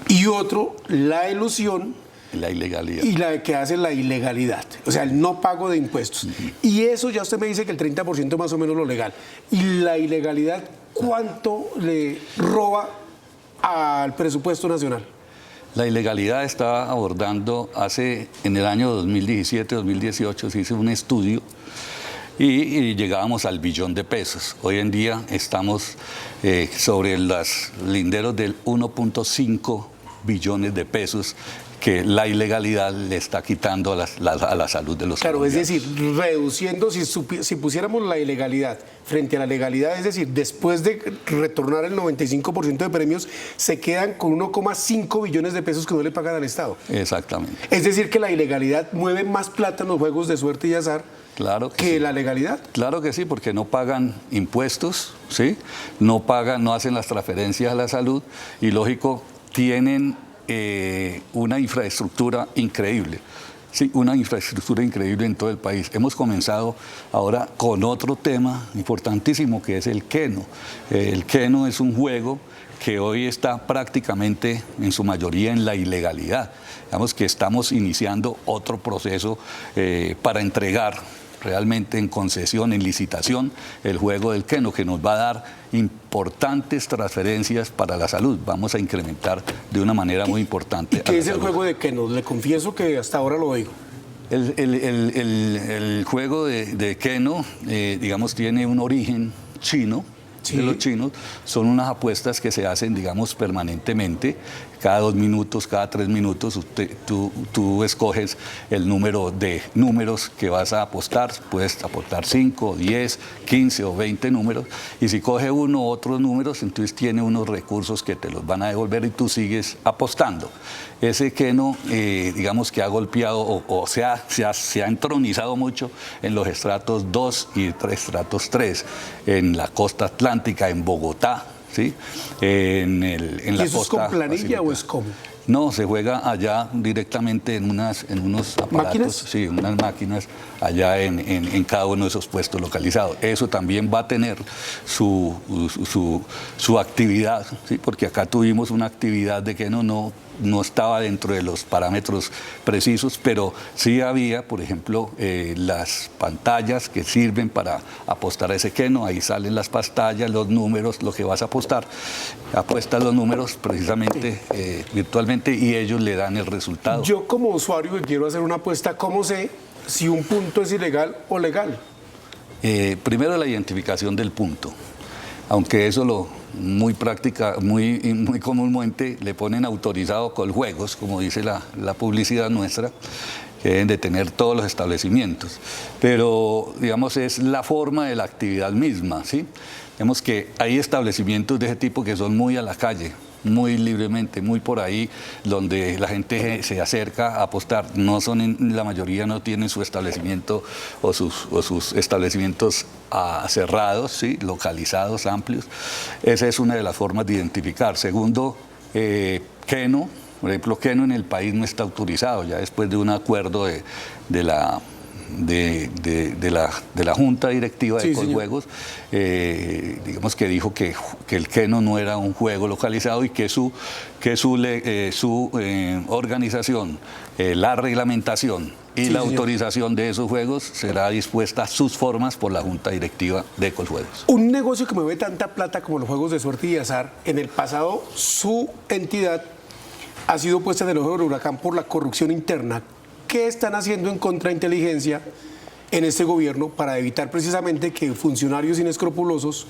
y otro, la elusión, la ilegalidad. Y la que hace la ilegalidad, o sea, el no pago de impuestos. Y eso ya usted me dice que el 30% más o menos lo legal. Y la ilegalidad, ¿cuánto le roba al presupuesto nacional? La ilegalidad está abordando en el año 2017-2018 se hizo un estudio y llegábamos al billón de pesos. Hoy en día estamos sobre los linderos del 1.5 billones de pesos que la ilegalidad le está quitando a la salud de los colombianos. Es decir, reduciendo, si pusiéramos la ilegalidad frente a la legalidad, es decir, después de retornar el 95% de premios, se quedan con 1,5 billones de pesos que no le pagan al Estado. Exactamente. Es decir, que la ilegalidad mueve más plata en los juegos de suerte y azar que la legalidad. Claro que sí, porque no pagan impuestos, ¿sí? No hacen las transferencias a la salud y, lógico, tienen una infraestructura increíble. Sí, una infraestructura increíble en todo el país. Hemos comenzado ahora con otro tema importantísimo que es el Keno. El Keno es un juego que hoy está prácticamente en su mayoría en la ilegalidad. Digamos que estamos iniciando otro proceso para entregar realmente en concesión, en licitación, el juego del Keno, que nos va a dar importantes transferencias para la salud. Vamos a incrementar de una manera muy importante. ¿Qué es el juego de Keno? Le confieso que hasta ahora lo oigo. El juego de Keno, digamos, tiene un origen chino. De los chinos, son unas apuestas que se hacen, digamos, permanentemente, cada 2 minutos, cada 3 minutos, tú escoges el número de números que vas a apostar, puedes apostar 5, 10, 15 o 20 números, y si coge uno u otros números, entonces tiene unos recursos que te los van a devolver y tú sigues apostando. Ese Keno, digamos que ha golpeado o se ha entronizado mucho en los estratos 2 y estratos 3, en la costa atlántica, en Bogotá, ¿sí? En la ¿Y eso costa es con planilla o es cómo? No, se juega allá directamente en unos aparatos, ¿Máquinas? Sí, unas máquinas allá en cada uno de esos puestos localizados. Eso también va a tener su actividad, ¿sí? Porque acá tuvimos una actividad de que no estaba dentro de los parámetros precisos, pero sí había, por ejemplo, las pantallas que sirven para apostar a ese queno. Ahí salen las pantallas, los números, lo que vas a apostar. Apuestas los números precisamente virtualmente y ellos le dan el resultado. Yo como usuario que quiero hacer una apuesta, ¿cómo sé si un punto es ilegal o legal? Primero la identificación del punto, aunque eso muy comúnmente le ponen autorizado Coljuegos, como dice la publicidad nuestra, que deben de tener todos los establecimientos. Pero, digamos, es la forma de la actividad misma, ¿sí? Vemos que hay establecimientos de ese tipo que son muy a la calle, muy libremente, muy por ahí, donde la gente se acerca a apostar. La mayoría no tienen su establecimiento o sus establecimientos cerrados, ¿sí? Localizados, amplios. Esa es una de las formas de identificar. Segundo, queno. Por ejemplo, queno en el país no está autorizado, ya después de un acuerdo de la Junta Directiva de Coljuegos, digamos que dijo que el queno no era un juego localizado y que su organización, la reglamentación y la autorización de esos juegos será dispuesta a sus formas por la Junta Directiva de Coljuegos. Un negocio que mueve tanta plata como los juegos de suerte y azar, en el pasado su entidad ha sido puesta en el ojo del huracán por la corrupción interna. ¿Qué están haciendo en contrainteligencia en este gobierno para evitar precisamente que funcionarios inescrupulosos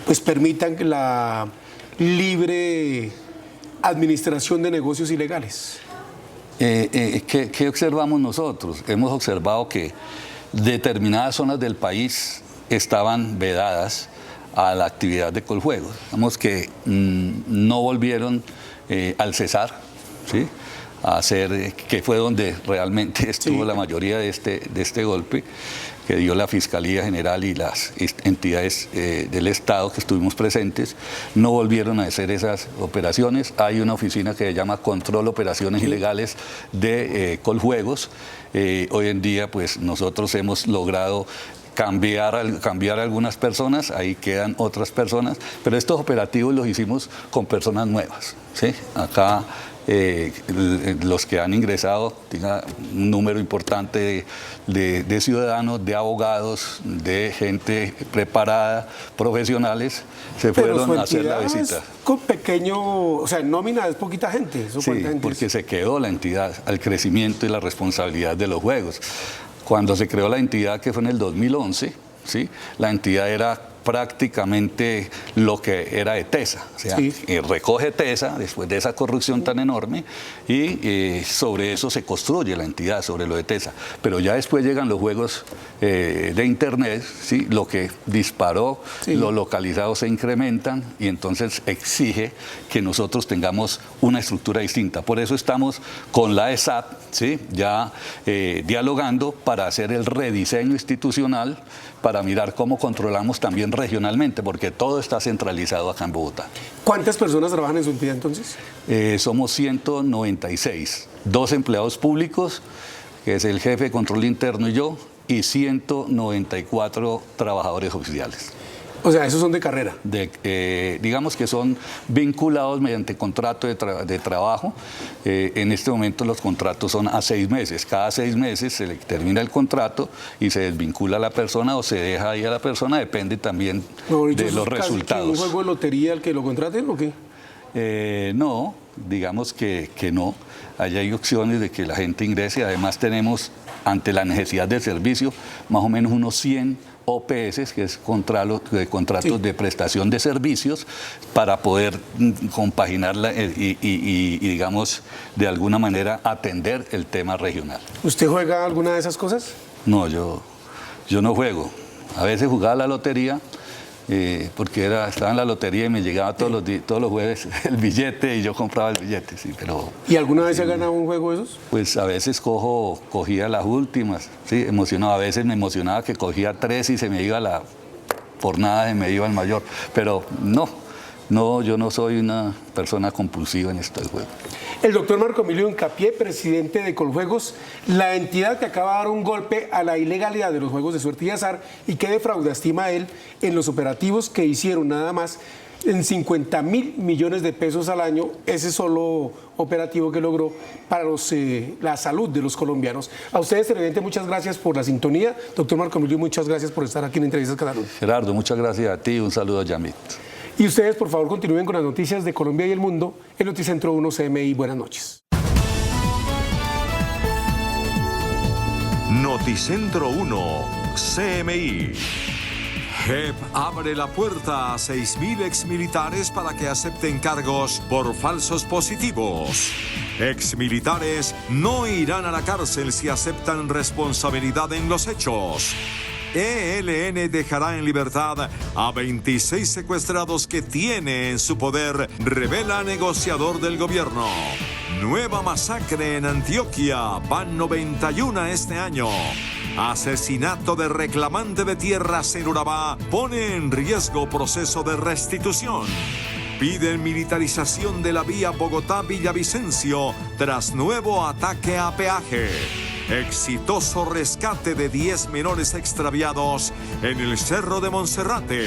pues permitan la libre administración de negocios ilegales? ¿Qué observamos nosotros? Hemos observado que determinadas zonas del país estaban vedadas a la actividad de Coljuegos. Digamos que no volvieron al cesar, ¿sí? A hacer, que fue donde realmente estuvo la mayoría de este golpe que dio la Fiscalía General y las entidades del Estado que estuvimos presentes, no volvieron a hacer esas operaciones. Hay una oficina que se llama Control Operaciones Ilegales de Coljuegos. Hoy en día, pues nosotros hemos logrado cambiar a algunas personas, ahí quedan otras personas, pero estos operativos los hicimos con personas nuevas, ¿sí? Acá los que han ingresado, tienen un número importante de ciudadanos, de abogados, de gente preparada, profesionales, se fueron a hacer la visita. Con pequeño, o sea, en nómina es poquita gente. Sí, porque se quedó la entidad al crecimiento y la responsabilidad de los juegos. Cuando se creó la entidad, que fue en el 2011, ¿sí? La entidad era prácticamente lo que era ETESA, o sea, recoge ETESA después de esa corrupción tan enorme y sobre eso se construye la entidad, sobre lo de ETESA. Pero ya después llegan los juegos de Internet, ¿sí? Lo que disparó, los localizados se incrementan y entonces exige que nosotros tengamos una estructura distinta. Por eso estamos con la ESAP, ¿sí? Ya dialogando para hacer el rediseño institucional, para mirar cómo controlamos también regionalmente, porque todo está centralizado acá en Bogotá. ¿Cuántas personas trabajan en su entidad entonces? Somos 196, 2 empleados públicos, que es el jefe de control interno y yo, y 194 trabajadores oficiales. O sea, esos son de carrera. Digamos que son vinculados mediante contrato de trabajo. En este momento los contratos son a 6 meses. Cada 6 meses se le termina el contrato y se desvincula a la persona o se deja ahí a la persona, depende también de los resultados. ¿Un juego de lotería al que lo contraten o qué? No, digamos que no. Allá hay opciones de que la gente ingrese. Además tenemos, ante la necesidad del servicio, más o menos unos 100 OPS, que es contratos de prestación de servicios, para poder compaginarla y, digamos, de alguna manera atender el tema regional. ¿Usted juega alguna de esas cosas? No, yo no juego. A veces jugaba la lotería, porque estaba en la lotería y me llegaba todos los jueves el billete y yo compraba el billete, sí, pero... ¿Y alguna vez se ha ganado un juego de esos? Pues a veces cogía las últimas, sí, emocionado. A veces me emocionaba que cogía 3 y se me iba por nada se me iba el mayor, pero no, No, yo no soy una persona compulsiva en este juego. El doctor Marco Emilio Hincapié, presidente de Coljuegos, la entidad que acaba de dar un golpe a la ilegalidad de los juegos de suerte y azar y que defrauda, estima él, en los operativos que hicieron nada más en 50.000 millones de pesos al año, ese solo operativo que logró para la salud de los colombianos. A ustedes, televidentes, muchas gracias por la sintonía. Doctor Marco Emilio, muchas gracias por estar aquí en Entrevistas Canal 1. Gerardo, muchas gracias a ti, un saludo a Yamit. Y ustedes, por favor, continúen con las noticias de Colombia y el mundo en Noticentro 1 CMI. Buenas noches. Noticentro 1 CMI. JEP abre la puerta a 6.000 exmilitares para que acepten cargos por falsos positivos. Exmilitares no irán a la cárcel si aceptan responsabilidad en los hechos. ELN dejará en libertad a 26 secuestrados que tiene en su poder, revela negociador del gobierno. Nueva masacre en Antioquia, van 91 este año. Asesinato de reclamante de tierras en Urabá pone en riesgo proceso de restitución. Piden militarización de la vía Bogotá-Villavicencio tras nuevo ataque a peaje. Exitoso rescate de 10 menores extraviados en el Cerro de Monserrate.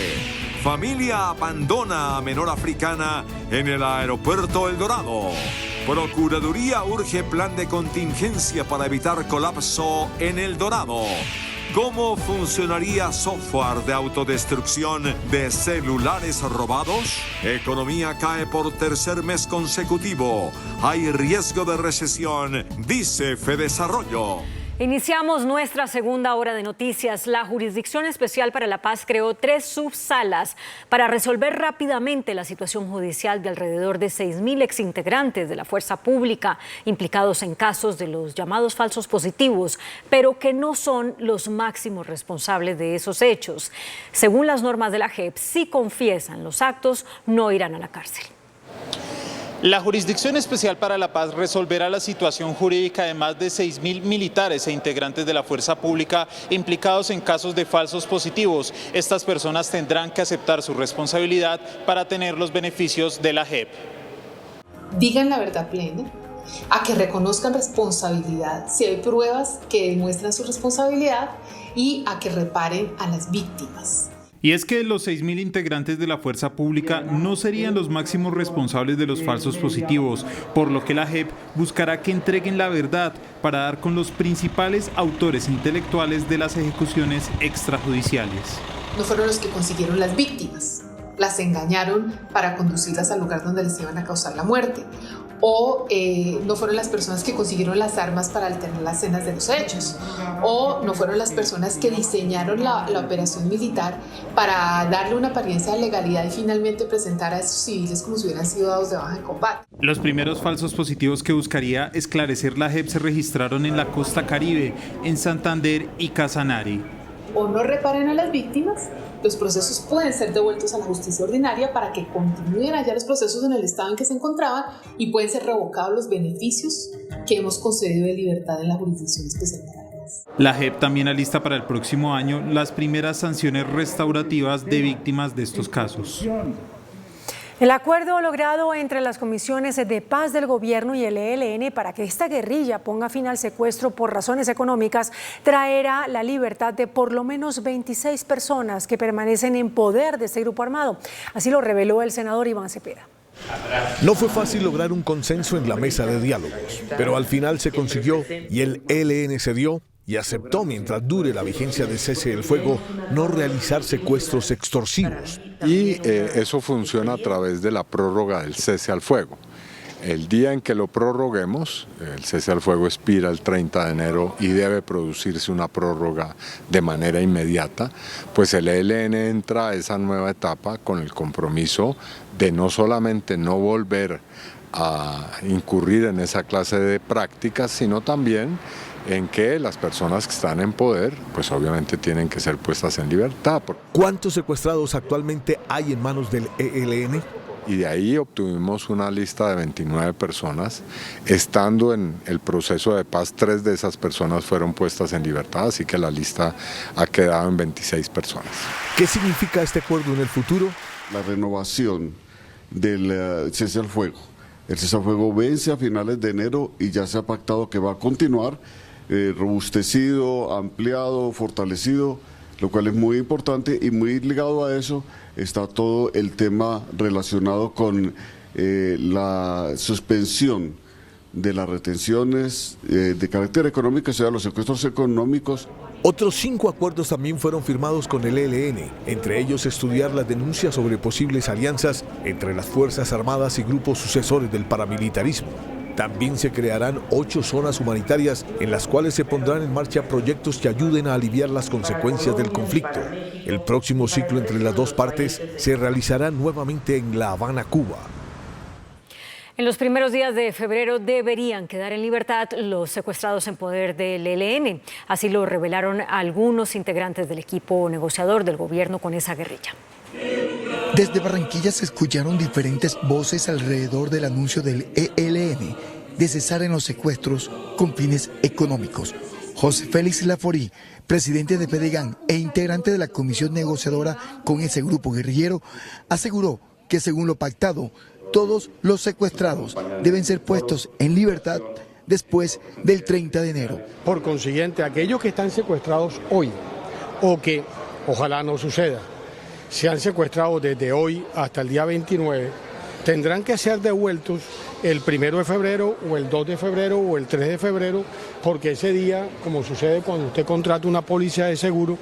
Familia abandona a menor africana en el aeropuerto El Dorado. Procuraduría urge plan de contingencia para evitar colapso en El Dorado. ¿Cómo funcionaría software de autodestrucción de celulares robados? Economía cae por tercer mes consecutivo. Hay riesgo de recesión, dice Fedesarrollo. Iniciamos nuestra segunda hora de noticias. La Jurisdicción Especial para la Paz creó 3 subsalas para resolver rápidamente la situación judicial de alrededor de 6.000 exintegrantes de la fuerza pública implicados en casos de los llamados falsos positivos, pero que no son los máximos responsables de esos hechos. Según las normas de la JEP, si confiesan los actos, no irán a la cárcel. La Jurisdicción Especial para la Paz resolverá la situación jurídica de más de 6.000 militares e integrantes de la fuerza pública implicados en casos de falsos positivos. Estas personas tendrán que aceptar su responsabilidad para tener los beneficios de la JEP. Digan la verdad plena, a que reconozcan responsabilidad si hay pruebas que demuestran su responsabilidad y a que reparen a las víctimas. Y es que los 6.000 integrantes de la fuerza pública no serían los máximos responsables de los falsos positivos, por lo que la JEP buscará que entreguen la verdad para dar con los principales autores intelectuales de las ejecuciones extrajudiciales. No fueron los que consiguieron las víctimas, las engañaron para conducirlas al lugar donde les iban a causar la muerte. O no fueron las personas que consiguieron las armas para alterar las escenas de los hechos, o no fueron las personas que diseñaron la operación militar para darle una apariencia de legalidad y finalmente presentar a esos civiles como si hubieran sido dados de baja en combate. Los primeros falsos positivos que buscaría esclarecer la JEP se registraron en la costa Caribe, en Santander y Casanare. O no reparen a las víctimas, los procesos pueden ser devueltos a la justicia ordinaria para que continúen allá los procesos en el estado en que se encontraban y pueden ser revocados los beneficios que hemos concedido de libertad en la Jurisdicción Especial para la Paz. La JEP también alista para el próximo año las primeras sanciones restaurativas de víctimas de estos casos. El acuerdo logrado entre las comisiones de paz del gobierno y el ELN para que esta guerrilla ponga fin al secuestro por razones económicas traerá la libertad de por lo menos 26 personas que permanecen en poder de este grupo armado. Así lo reveló el senador Iván Cepeda. No fue fácil lograr un consenso en la mesa de diálogos, pero al final se consiguió y el ELN cedió y aceptó, mientras dure la vigencia de cese del fuego, no realizar secuestros extorsivos. Y eso funciona a través de la prórroga del cese al fuego. El día en que lo prorroguemos, el cese al fuego expira el 30 de enero y debe producirse una prórroga de manera inmediata, pues el ELN entra a esa nueva etapa con el compromiso de no solamente no volver a incurrir en esa clase de prácticas, sino también en que las personas que están en poder, pues obviamente tienen que ser puestas en libertad. ¿Cuántos secuestrados actualmente hay en manos del ELN? Y de ahí obtuvimos una lista de 29 personas. Estando en el proceso de paz, 3 de esas personas fueron puestas en libertad, así que la lista ha quedado en 26 personas. ¿Qué significa este acuerdo en el futuro? La renovación del cese al fuego. El cese al fuego vence a finales de enero y ya se ha pactado que va a continuar robustecido, ampliado, fortalecido, lo cual es muy importante, y muy ligado a eso está todo el tema relacionado con la suspensión de las retenciones de carácter económico, o sea, los secuestros económicos. Otros 5 acuerdos también fueron firmados con el ELN, entre ellos estudiar las denuncias sobre posibles alianzas entre las Fuerzas Armadas y grupos sucesores del paramilitarismo. También se crearán 8 zonas humanitarias en las cuales se pondrán en marcha proyectos que ayuden a aliviar las consecuencias del conflicto. El próximo ciclo entre las dos partes se realizará nuevamente en La Habana, Cuba. En los primeros días de febrero deberían quedar en libertad los secuestrados en poder del ELN. Así lo revelaron algunos integrantes del equipo negociador del gobierno con esa guerrilla. Desde Barranquilla se escucharon diferentes voces alrededor del anuncio del ELN de cesar en los secuestros con fines económicos. José Félix Laforí, presidente de FEDEGAN e integrante de la comisión negociadora con ese grupo guerrillero, aseguró que según lo pactado, todos los secuestrados deben ser puestos en libertad después del 30 de enero. Por consiguiente, aquellos que están secuestrados hoy, o que ojalá no suceda, sean secuestrados desde hoy hasta el día 29, tendrán que ser devueltos el 1 de febrero o el 2 de febrero o el 3 de febrero, porque ese día, como sucede cuando usted contrata una póliza de seguro,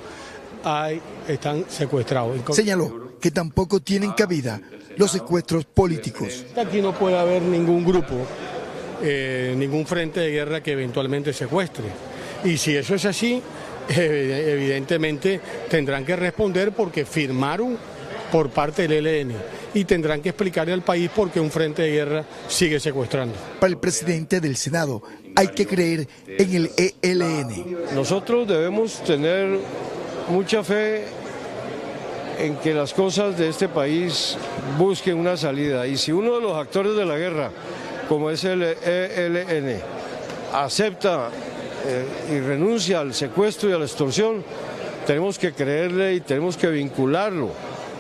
están secuestrados. Señaló que tampoco tienen cabida los secuestros políticos. Aquí no puede haber ningún grupo, ningún frente de guerra que eventualmente secuestre. Y si eso es así, evidentemente tendrán que responder porque firmaron por parte del ELN y tendrán que explicarle al país por qué un frente de guerra sigue secuestrando. Para el presidente del Senado, hay que creer en el ELN. Nosotros debemos tener mucha fe en que las cosas de este país busquen una salida, y si uno de los actores de la guerra, como es el ELN, acepta y renuncia al secuestro y a la extorsión, tenemos que creerle y tenemos que vincularlo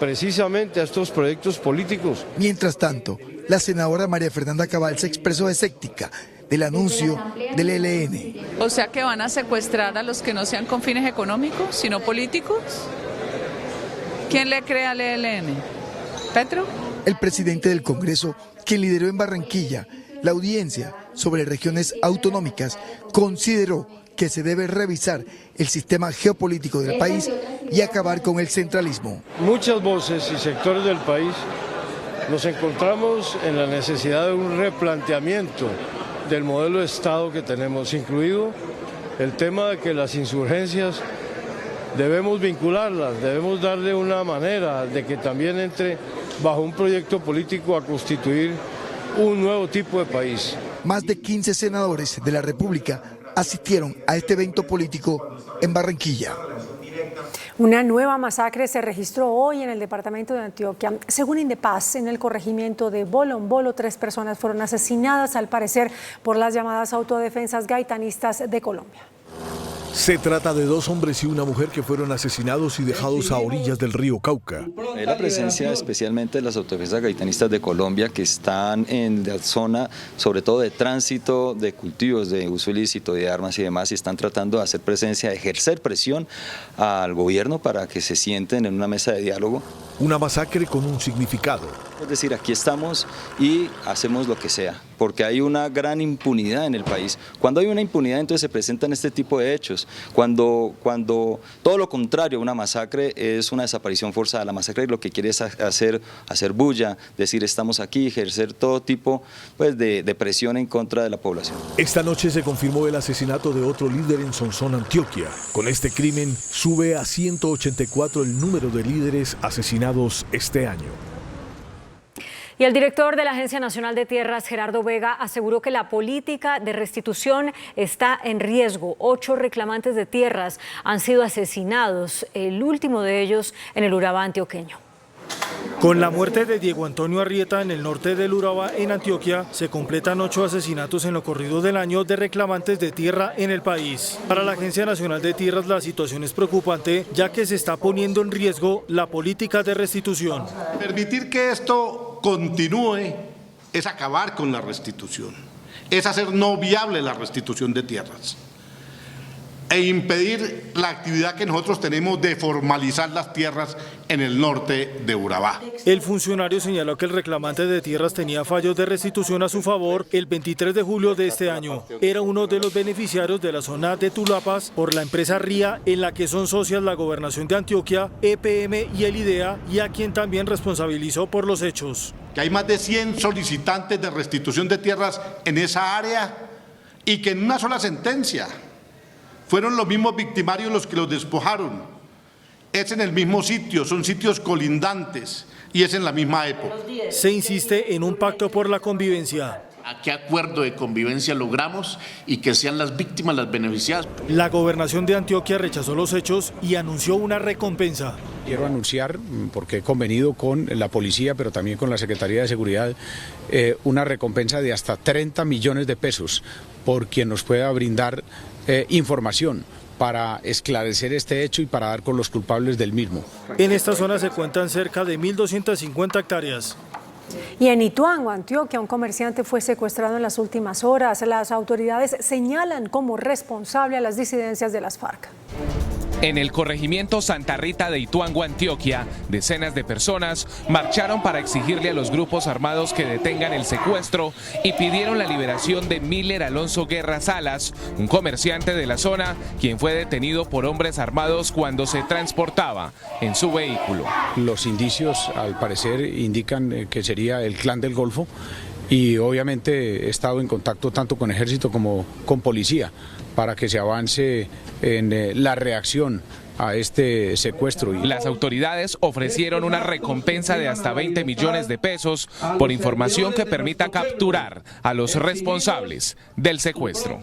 precisamente a estos proyectos políticos. Mientras tanto, la senadora María Fernanda Cabal se expresó escéptica del anuncio del ELN. O sea que van a secuestrar a los que no sean con fines económicos, sino políticos. ¿Quién le cree al ELN? ¿Petro? El presidente del Congreso, quien lideró en Barranquilla la audiencia sobre regiones autonómicas, consideró que se debe revisar el sistema geopolítico del país y acabar con el centralismo. Muchas voces y sectores del país nos encontramos en la necesidad de un replanteamiento del modelo de Estado que tenemos, incluido el tema de que las insurgencias debemos vincularlas, debemos darle una manera de que también entre bajo un proyecto político a constituir un nuevo tipo de país. Más de 15 senadores de la República asistieron a este evento político en Barranquilla. Una nueva masacre se registró hoy en el departamento de Antioquia. Según Indepaz, en el corregimiento de Bolombolo, 3 personas fueron asesinadas, al parecer, por las llamadas autodefensas gaitanistas de Colombia. Se trata de 2 hombres y una mujer que fueron asesinados y dejados a orillas del río Cauca. La presencia especialmente de las autodefensas gaitanistas de Colombia, que están en la zona sobre todo de tránsito, de cultivos, de uso ilícito de armas y demás, y están tratando de hacer presencia, de ejercer presión al gobierno para que se sienten en una mesa de diálogo. Una masacre con un significado. Es decir, aquí estamos y hacemos lo que sea, porque hay una gran impunidad en el país. Cuando hay una impunidad, entonces se presentan este tipo de hechos. Cuando todo lo contrario, una masacre es una desaparición forzada. La masacre lo que quiere es hacer bulla, decir estamos aquí, ejercer todo tipo de presión en contra de la población. Esta noche se confirmó el asesinato de otro líder en Sonsón, Antioquia. Con este crimen sube a 184 el número de líderes asesinados este año. Y el director de la Agencia Nacional de Tierras, Gerardo Vega, aseguró que la política de restitución está en riesgo. 8 reclamantes de tierras han sido asesinados, el último de ellos en el Urabá antioqueño. Con la muerte de Diego Antonio Arrieta en el norte del Urabá, en Antioquia, se completan 8 asesinatos en lo corrido del año de reclamantes de tierra en el país. Para la Agencia Nacional de Tierras la situación es preocupante, ya que se está poniendo en riesgo la política de restitución. Permitir que esto esto continúe es acabar con la restitución, es hacer no viable la restitución de tierras e impedir la actividad que nosotros tenemos de formalizar las tierras en el norte de Urabá. El funcionario señaló que el reclamante de tierras tenía fallos de restitución a su favor el 23 de julio de este año. Era uno de los beneficiarios de la zona de Tulapas por la empresa RIA, en la que son socias la Gobernación de Antioquia, EPM y el IDEA, y a quien también responsabilizó por los hechos. Que hay más de 100 solicitantes de restitución de tierras en esa área y que en una sola sentencia fueron los mismos victimarios los que los despojaron. Es en el mismo sitio, son sitios colindantes y es en la misma época. Se insiste en un pacto por la convivencia. ¿A qué acuerdo de convivencia logramos y que sean las víctimas las beneficiadas? La Gobernación de Antioquia rechazó los hechos y anunció una recompensa. Quiero anunciar, porque he convenido con la policía, pero también con la Secretaría de Seguridad, una recompensa de hasta 30 millones de pesos por quien nos pueda brindar información para esclarecer este hecho y para dar con los culpables del mismo. En esta zona se cuentan cerca de 1.250 hectáreas. Y en Ituango, Antioquia, un comerciante fue secuestrado en las últimas horas. Las autoridades señalan como responsable a las disidencias de las FARC. En el corregimiento Santa Rita de Ituango, Antioquia, decenas de personas marcharon para exigirle a los grupos armados que detengan el secuestro y pidieron la liberación de Miller Alonso Guerra Salas, un comerciante de la zona, quien fue detenido por hombres armados cuando se transportaba en su vehículo. Los indicios, al parecer, indican que sería el Clan del Golfo y obviamente he estado en contacto tanto con ejército como con policía para que se avance en la reacción a este secuestro. Las autoridades ofrecieron una recompensa de hasta 20 millones de pesos por información que permita capturar a los responsables del secuestro.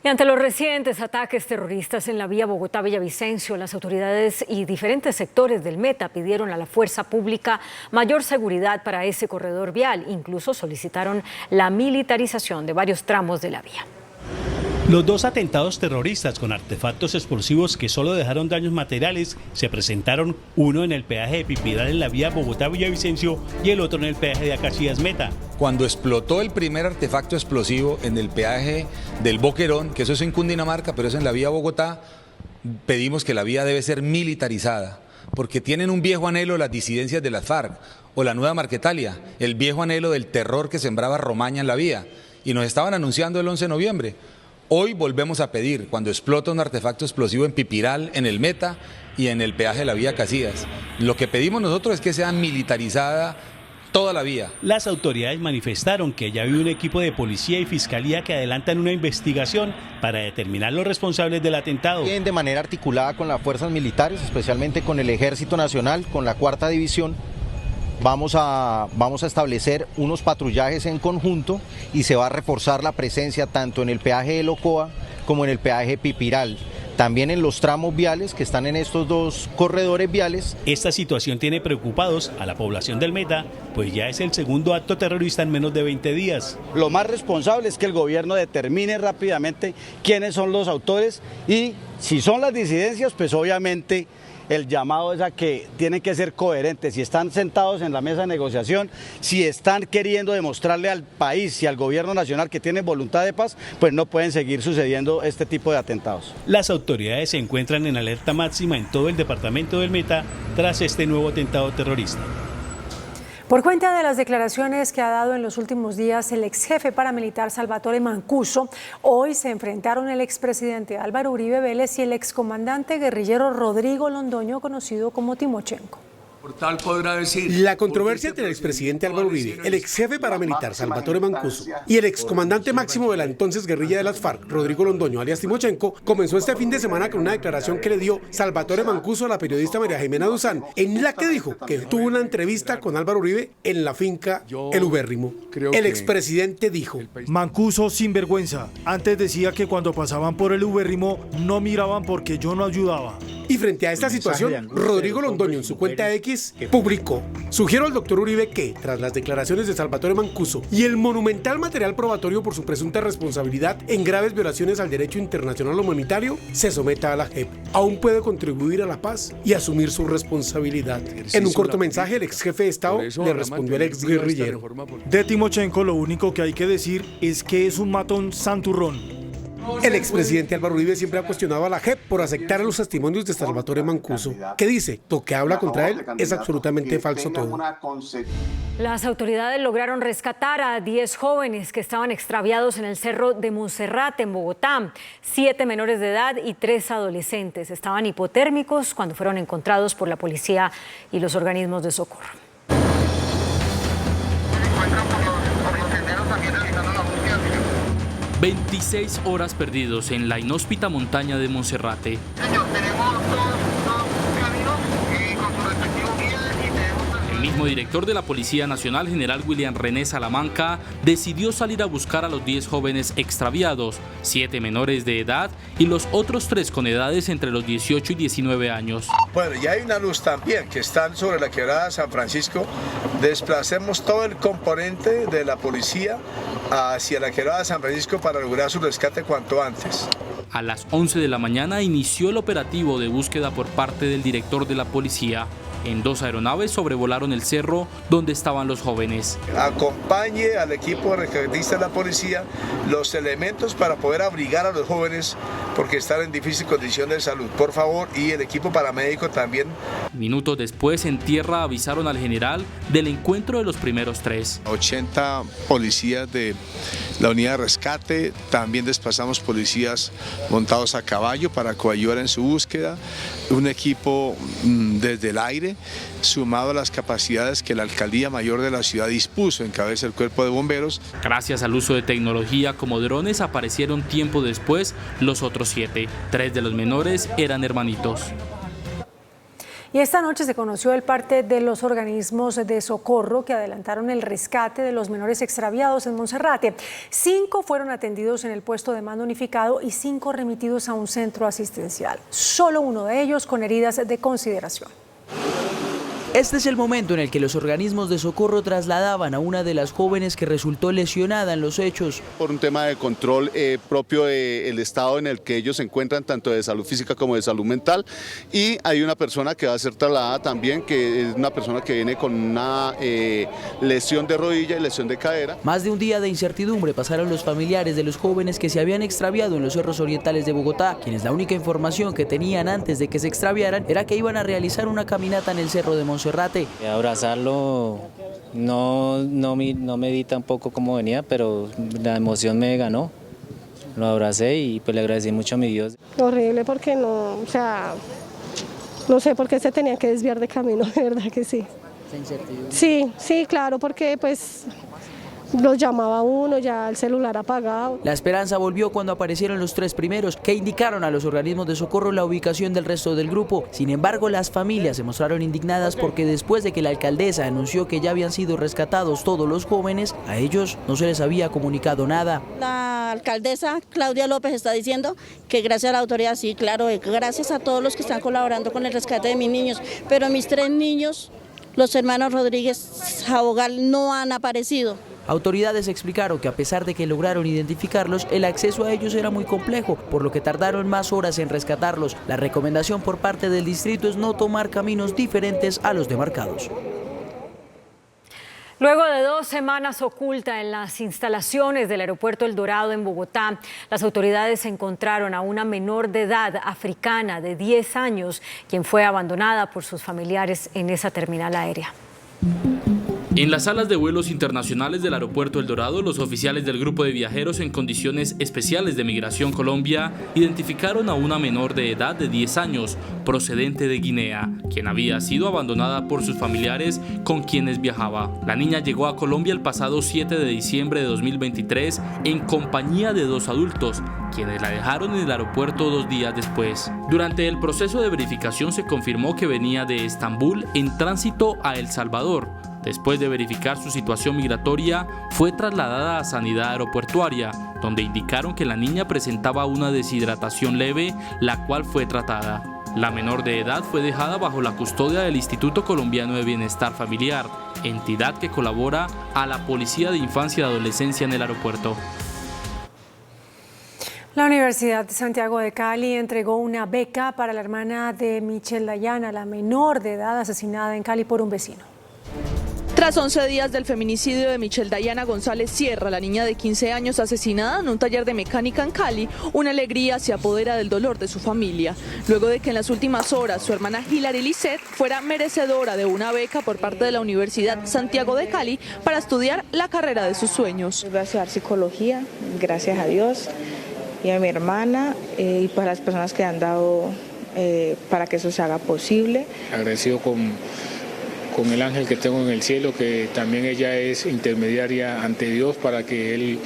Y ante los recientes ataques terroristas en la vía Bogotá-Villavicencio, las autoridades y diferentes sectores del Meta pidieron a la fuerza pública mayor seguridad para ese corredor vial. Incluso solicitaron la militarización de varios tramos de la vía. Los dos atentados terroristas con artefactos explosivos que solo dejaron daños materiales se presentaron, uno en el peaje de Pipiral en la vía Bogotá-Villavicencio y el otro en el peaje de Acacias-Meta. Cuando explotó el primer artefacto explosivo en el peaje del Boquerón, que eso es en Cundinamarca, pero es en la vía Bogotá, pedimos que la vía debe ser militarizada, porque tienen un viejo anhelo las disidencias de las FARC o la Nueva Marquetalia, el viejo anhelo del terror que sembraba Romaña en la vía, y nos estaban anunciando el 11 de noviembre. Hoy volvemos a pedir, cuando explota un artefacto explosivo en Pipiral, en el Meta y en el peaje de la vía Casillas, lo que pedimos nosotros es que sea militarizada toda la vía. Las autoridades manifestaron que ya había un equipo de policía y fiscalía que adelantan una investigación para determinar los responsables del atentado. De manera articulada con las fuerzas militares, especialmente con el Ejército Nacional, con la 4ª División, vamos a establecer unos patrullajes en conjunto y se va a reforzar la presencia tanto en el peaje de Locoa como en el peaje de Pipiral. También en los tramos viales que están en estos dos corredores viales. Esta situación tiene preocupados a la población del Meta, pues ya es el segundo acto terrorista en menos de 20 días. Lo más responsable es que el gobierno determine rápidamente quiénes son los autores y si son las disidencias, pues obviamente el llamado es a que tienen que ser coherentes, si están sentados en la mesa de negociación, si están queriendo demostrarle al país y al gobierno nacional que tienen voluntad de paz, pues no pueden seguir sucediendo este tipo de atentados. Las autoridades se encuentran en alerta máxima en todo el departamento del Meta tras este nuevo atentado terrorista. Por cuenta de las declaraciones que ha dado en los últimos días el ex jefe paramilitar Salvatore Mancuso, hoy se enfrentaron el expresidente Álvaro Uribe Vélez y el excomandante guerrillero Rodrigo Londoño, conocido como Timochenko. La controversia entre el expresidente Álvaro Uribe, el ex jefe paramilitar Salvatore Mancuso y el excomandante máximo de la entonces guerrilla de las FARC, Rodrigo Londoño, alias Timochenko, comenzó este fin de semana con una declaración que le dio Salvatore Mancuso a la periodista María Jimena Duzán, en la que dijo que tuvo una entrevista con Álvaro Uribe en la finca El Ubérrimo. El expresidente dijo: Mancuso sinvergüenza. Antes decía que cuando pasaban por El Ubérrimo no miraban porque yo no ayudaba. Y frente a esta situación, Rodrigo Londoño en su cuenta X publicó: sugiero al doctor Uribe que, tras las declaraciones de Salvatore Mancuso y el monumental material probatorio por su presunta responsabilidad en graves violaciones al derecho internacional humanitario, se someta a la JEP. Aún puede contribuir a la paz y asumir su responsabilidad. En un corto mensaje, el ex jefe de Estado le respondió al ex guerrillero: de Timochenko lo único que hay que decir es que es un matón santurrón. El expresidente Álvaro Uribe siempre ha cuestionado a la JEP por aceptar los testimonios de Salvatore Mancuso, que dice lo que habla contra él es absolutamente falso todo. Las autoridades lograron rescatar a 10 jóvenes que estaban extraviados en el cerro de Monserrate, en Bogotá. 7 menores de edad y 3 adolescentes estaban hipotérmicos cuando fueron encontrados por la policía y los organismos de socorro. 26 horas perdidos en la inhóspita montaña de Monserrate. El mismo director de la Policía Nacional, general William René Salamanca, decidió salir a buscar a los 10 jóvenes extraviados, 7 menores de edad y los otros 3 con edades entre los 18 y 19 años. Bueno, y hay una luz también que están sobre la quebrada de San Francisco. Desplacemos todo el componente de la policía hacia la quebrada de San Francisco para lograr su rescate cuanto antes. A las 11 de la mañana inició el operativo de búsqueda por parte del director de la policía. En 2 aeronaves sobrevolaron el cerro donde estaban los jóvenes. Acompañe al equipo rescatista de la policía los elementos para poder abrigar a los jóvenes porque están en difícil condición de salud, por favor, y el equipo paramédico también. Minutos después, en tierra avisaron al general del encuentro de los primeros 3. 80 policías de la unidad de rescate, también desplazamos policías montados a caballo para coayudar en su búsqueda, un equipo desde el aire, sumado a las capacidades que la Alcaldía Mayor de la ciudad dispuso en cabeza del Cuerpo de Bomberos. Gracias al uso de tecnología como drones, aparecieron tiempo después los otros 7. 3 de los menores eran hermanitos. Y esta noche se conoció el parte de los organismos de socorro que adelantaron el rescate de los menores extraviados en Monserrate. 5 fueron atendidos en el puesto de mando unificado y 5 remitidos a un centro asistencial. Solo uno de ellos con heridas de consideración. Este es el momento en el que los organismos de socorro trasladaban a una de las jóvenes que resultó lesionada en los hechos. Por un tema de control propio del estado en el que ellos se encuentran, tanto de salud física como de salud mental. Y hay una persona que va a ser trasladada también, que es una persona que viene con una lesión de rodilla y lesión de cadera. Más de un día de incertidumbre pasaron los familiares de los jóvenes que se habían extraviado en los cerros orientales de Bogotá, quienes la única información que tenían antes de que se extraviaran era que iban a realizar una caminata en el cerro de Monserrate. Abrazarlo no me di tampoco cómo venía, pero la emoción me ganó. Lo abracé y pues le agradecí mucho a mi Dios. Horrible porque no sé por qué se tenía que desviar de camino, de verdad que sí. Sí, claro, porque pues los llamaba uno, ya el celular apagado. La esperanza volvió cuando aparecieron los 3 primeros, que indicaron a los organismos de socorro la ubicación del resto del grupo. Sin embargo, las familias se mostraron indignadas porque después de que la alcaldesa anunció que ya habían sido rescatados todos los jóvenes, a ellos no se les había comunicado nada. La alcaldesa Claudia López está diciendo que gracias a la autoridad, sí, claro, gracias a todos los que están colaborando con el rescate de mis niños, pero mis 3 niños, los hermanos Rodríguez Jabogal, no han aparecido. Autoridades explicaron que a pesar de que lograron identificarlos, el acceso a ellos era muy complejo, por lo que tardaron más horas en rescatarlos. La recomendación por parte del distrito es no tomar caminos diferentes a los demarcados. Luego de 2 semanas oculta en las instalaciones del aeropuerto El Dorado en Bogotá, las autoridades encontraron a una menor de edad africana de 10 años, quien fue abandonada por sus familiares en esa terminal aérea. En las salas de vuelos internacionales del aeropuerto El Dorado, los oficiales del grupo de viajeros en condiciones especiales de Migración Colombia identificaron a una menor de edad de 10 años, procedente de Guinea, quien había sido abandonada por sus familiares con quienes viajaba. La niña llegó a Colombia el pasado 7 de diciembre de 2023 en compañía de 2 adultos, quienes la dejaron en el aeropuerto 2 días después. Durante el proceso de verificación se confirmó que venía de Estambul en tránsito a El Salvador. Después de verificar su situación migratoria, fue trasladada a Sanidad Aeroportuaria, donde indicaron que la niña presentaba una deshidratación leve, la cual fue tratada. La menor de edad fue dejada bajo la custodia del Instituto Colombiano de Bienestar Familiar, entidad que colabora a la Policía de Infancia y Adolescencia en el aeropuerto. La Universidad de Santiago de Cali entregó una beca para la hermana de Michelle Dayana, la menor de edad asesinada en Cali por un vecino. Tras 11 días del feminicidio de Michelle Dayana González Sierra, la niña de 15 años asesinada en un taller de mecánica en Cali, una alegría se apodera del dolor de su familia. Luego de que en las últimas horas su hermana Hilary Lisset fuera merecedora de una beca por parte de la Universidad Santiago de Cali para estudiar la carrera de sus sueños. Voy a estudiar psicología, gracias a Dios y a mi hermana y para las personas que han dado para que eso se haga posible. Agradecido con el ángel que tengo en el cielo, que también ella es intermediaria ante Dios para que Él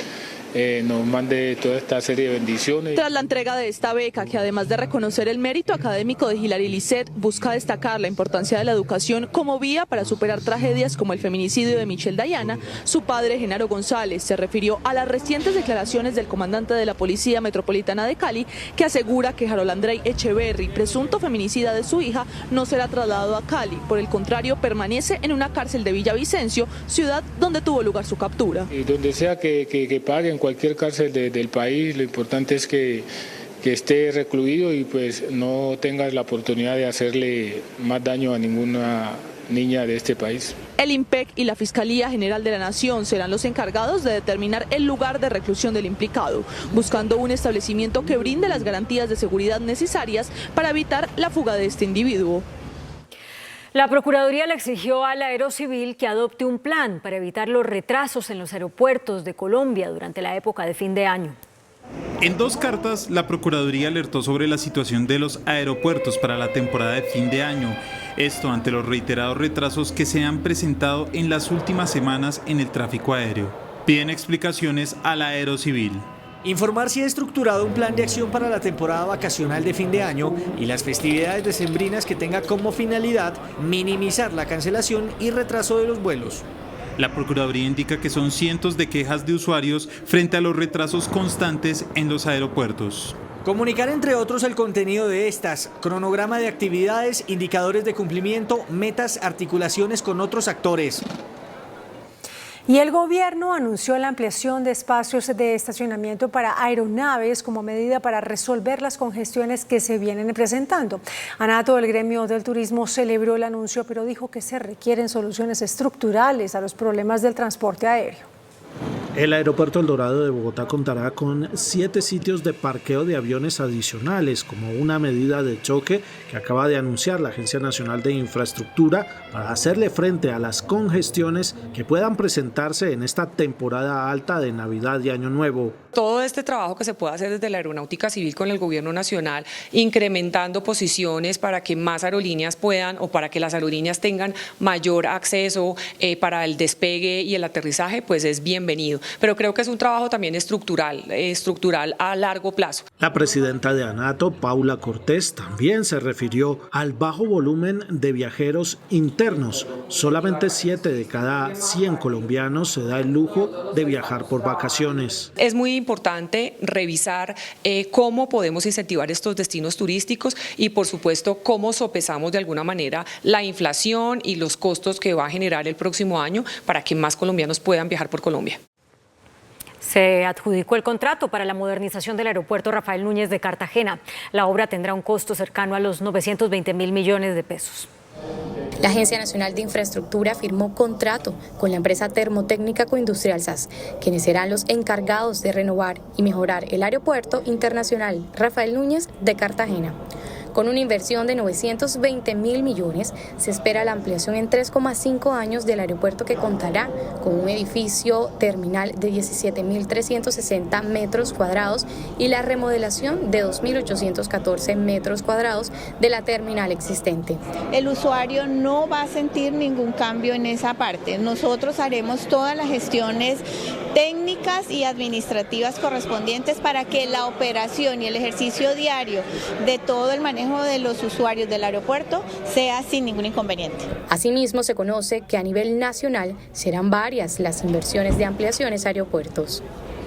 nos mande toda esta serie de bendiciones. Tras la entrega de esta beca, que además de reconocer el mérito académico de Hilary Lisset, busca destacar la importancia de la educación como vía para superar tragedias como el feminicidio de Michelle Dayana, su padre, Genaro González, se refirió a las recientes declaraciones del comandante de la Policía Metropolitana de Cali, que asegura que Harold Andrei Echeverry, presunto feminicida de su hija, no será trasladado a Cali. Por el contrario, permanece en una cárcel de Villavicencio, ciudad donde tuvo lugar su captura. Y donde sea que paguen cualquier cárcel del país, lo importante es que esté recluido y pues no tenga la oportunidad de hacerle más daño a ninguna niña de este país. El IMPEC y la Fiscalía General de la Nación serán los encargados de determinar el lugar de reclusión del implicado, buscando un establecimiento que brinde las garantías de seguridad necesarias para evitar la fuga de este individuo. La Procuraduría le exigió al Aerocivil que adopte un plan para evitar los retrasos en los aeropuertos de Colombia durante la época de fin de año. En 2 cartas, la Procuraduría alertó sobre la situación de los aeropuertos para la temporada de fin de año. Esto ante los reiterados retrasos que se han presentado en las últimas semanas en el tráfico aéreo. Piden explicaciones al Aerocivil. Informar si ha estructurado un plan de acción para la temporada vacacional de fin de año y las festividades decembrinas que tenga como finalidad minimizar la cancelación y retraso de los vuelos. La Procuraduría indica que son cientos de quejas de usuarios frente a los retrasos constantes en los aeropuertos. Comunicar entre otros el contenido de estas, cronograma de actividades, indicadores de cumplimiento, metas, articulaciones con otros actores. Y el gobierno anunció la ampliación de espacios de estacionamiento para aeronaves como medida para resolver las congestiones que se vienen presentando. ANATO, el gremio del turismo, celebró el anuncio, pero dijo que se requieren soluciones estructurales a los problemas del transporte aéreo. El aeropuerto El Dorado de Bogotá contará con 7 sitios de parqueo de aviones adicionales como una medida de choque que acaba de anunciar la Agencia Nacional de Infraestructura para hacerle frente a las congestiones que puedan presentarse en esta temporada alta de Navidad y Año Nuevo. Todo este trabajo que se puede hacer desde la Aeronáutica Civil con el Gobierno Nacional, incrementando posiciones para que más aerolíneas puedan o para que las aerolíneas tengan mayor acceso para el despegue y el aterrizaje, pues es bienvenido. Pero creo que es un trabajo también estructural a largo plazo. La presidenta de ANATO, Paula Cortés, también se refirió al bajo volumen de viajeros internos. Solamente 7 de cada 100 colombianos se da el lujo de viajar por vacaciones. Es muy importante revisar cómo podemos incentivar estos destinos turísticos y, por supuesto, cómo sopesamos de alguna manera la inflación y los costos que va a generar el próximo año para que más colombianos puedan viajar por Colombia. Se adjudicó el contrato para la modernización del aeropuerto Rafael Núñez de Cartagena. La obra tendrá un costo cercano a los 920.000 millones de pesos. La Agencia Nacional de Infraestructura firmó contrato con la empresa termotécnica Coindustrial SAS, quienes serán los encargados de renovar y mejorar el aeropuerto internacional Rafael Núñez de Cartagena. Con una inversión de 920.000 millones, se espera la ampliación en 3,5 años del aeropuerto, que contará con un edificio terminal de 17.360 metros cuadrados y la remodelación de 2.814 metros cuadrados de la terminal existente. El usuario no va a sentir ningún cambio en esa parte. Nosotros haremos todas las gestiones técnicas y administrativas correspondientes para que la operación y el ejercicio diario de todo el manejo de los usuarios del aeropuerto sea sin ningún inconveniente. Asimismo, se conoce que a nivel nacional serán varias las inversiones de ampliaciones a aeropuertos.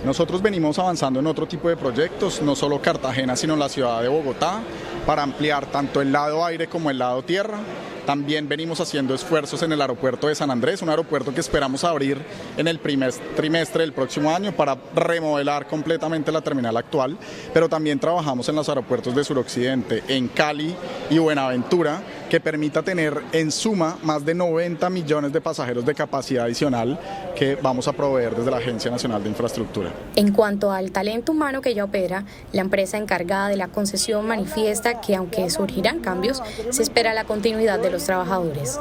Nosotros venimos avanzando en otro tipo de proyectos, no solo Cartagena, sino la ciudad de Bogotá, para ampliar tanto el lado aire como el lado tierra. También venimos haciendo esfuerzos en el aeropuerto de San Andrés, un aeropuerto que esperamos abrir en el primer trimestre del próximo año para remodelar completamente la terminal actual, pero también trabajamos en los aeropuertos de suroccidente, en Cali y Buenaventura, que permita tener en suma más de 90 millones de pasajeros de capacidad adicional que vamos a proveer desde la Agencia Nacional de Infraestructura. En cuanto al talento humano que ya opera, la empresa encargada de la concesión manifiesta que aunque surgirán cambios, se espera la continuidad de los trabajadores.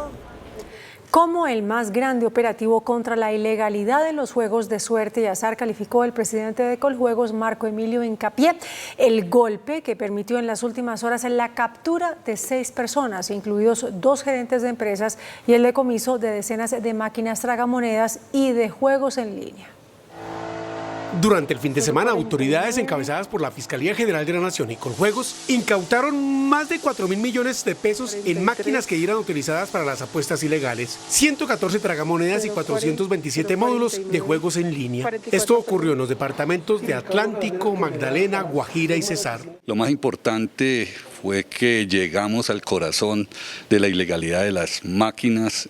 Como el más grande operativo contra la ilegalidad en los juegos de suerte y azar, calificó el presidente de Coljuegos, Marco Emilio Hincapié, el golpe que permitió en las últimas horas la captura de 6 personas, incluidos 2 gerentes de empresas, y el decomiso de decenas de máquinas tragamonedas y de juegos en línea. Durante el fin de semana, autoridades encabezadas por la Fiscalía General de la Nación y Coljuegos incautaron más de 4.000 millones de pesos en máquinas que eran utilizadas para las apuestas ilegales, 114 tragamonedas y 427 módulos de juegos en línea. Esto ocurrió en los departamentos de Atlántico, Magdalena, Guajira y Cesar. Lo más importante fue que llegamos al corazón de la ilegalidad de las máquinas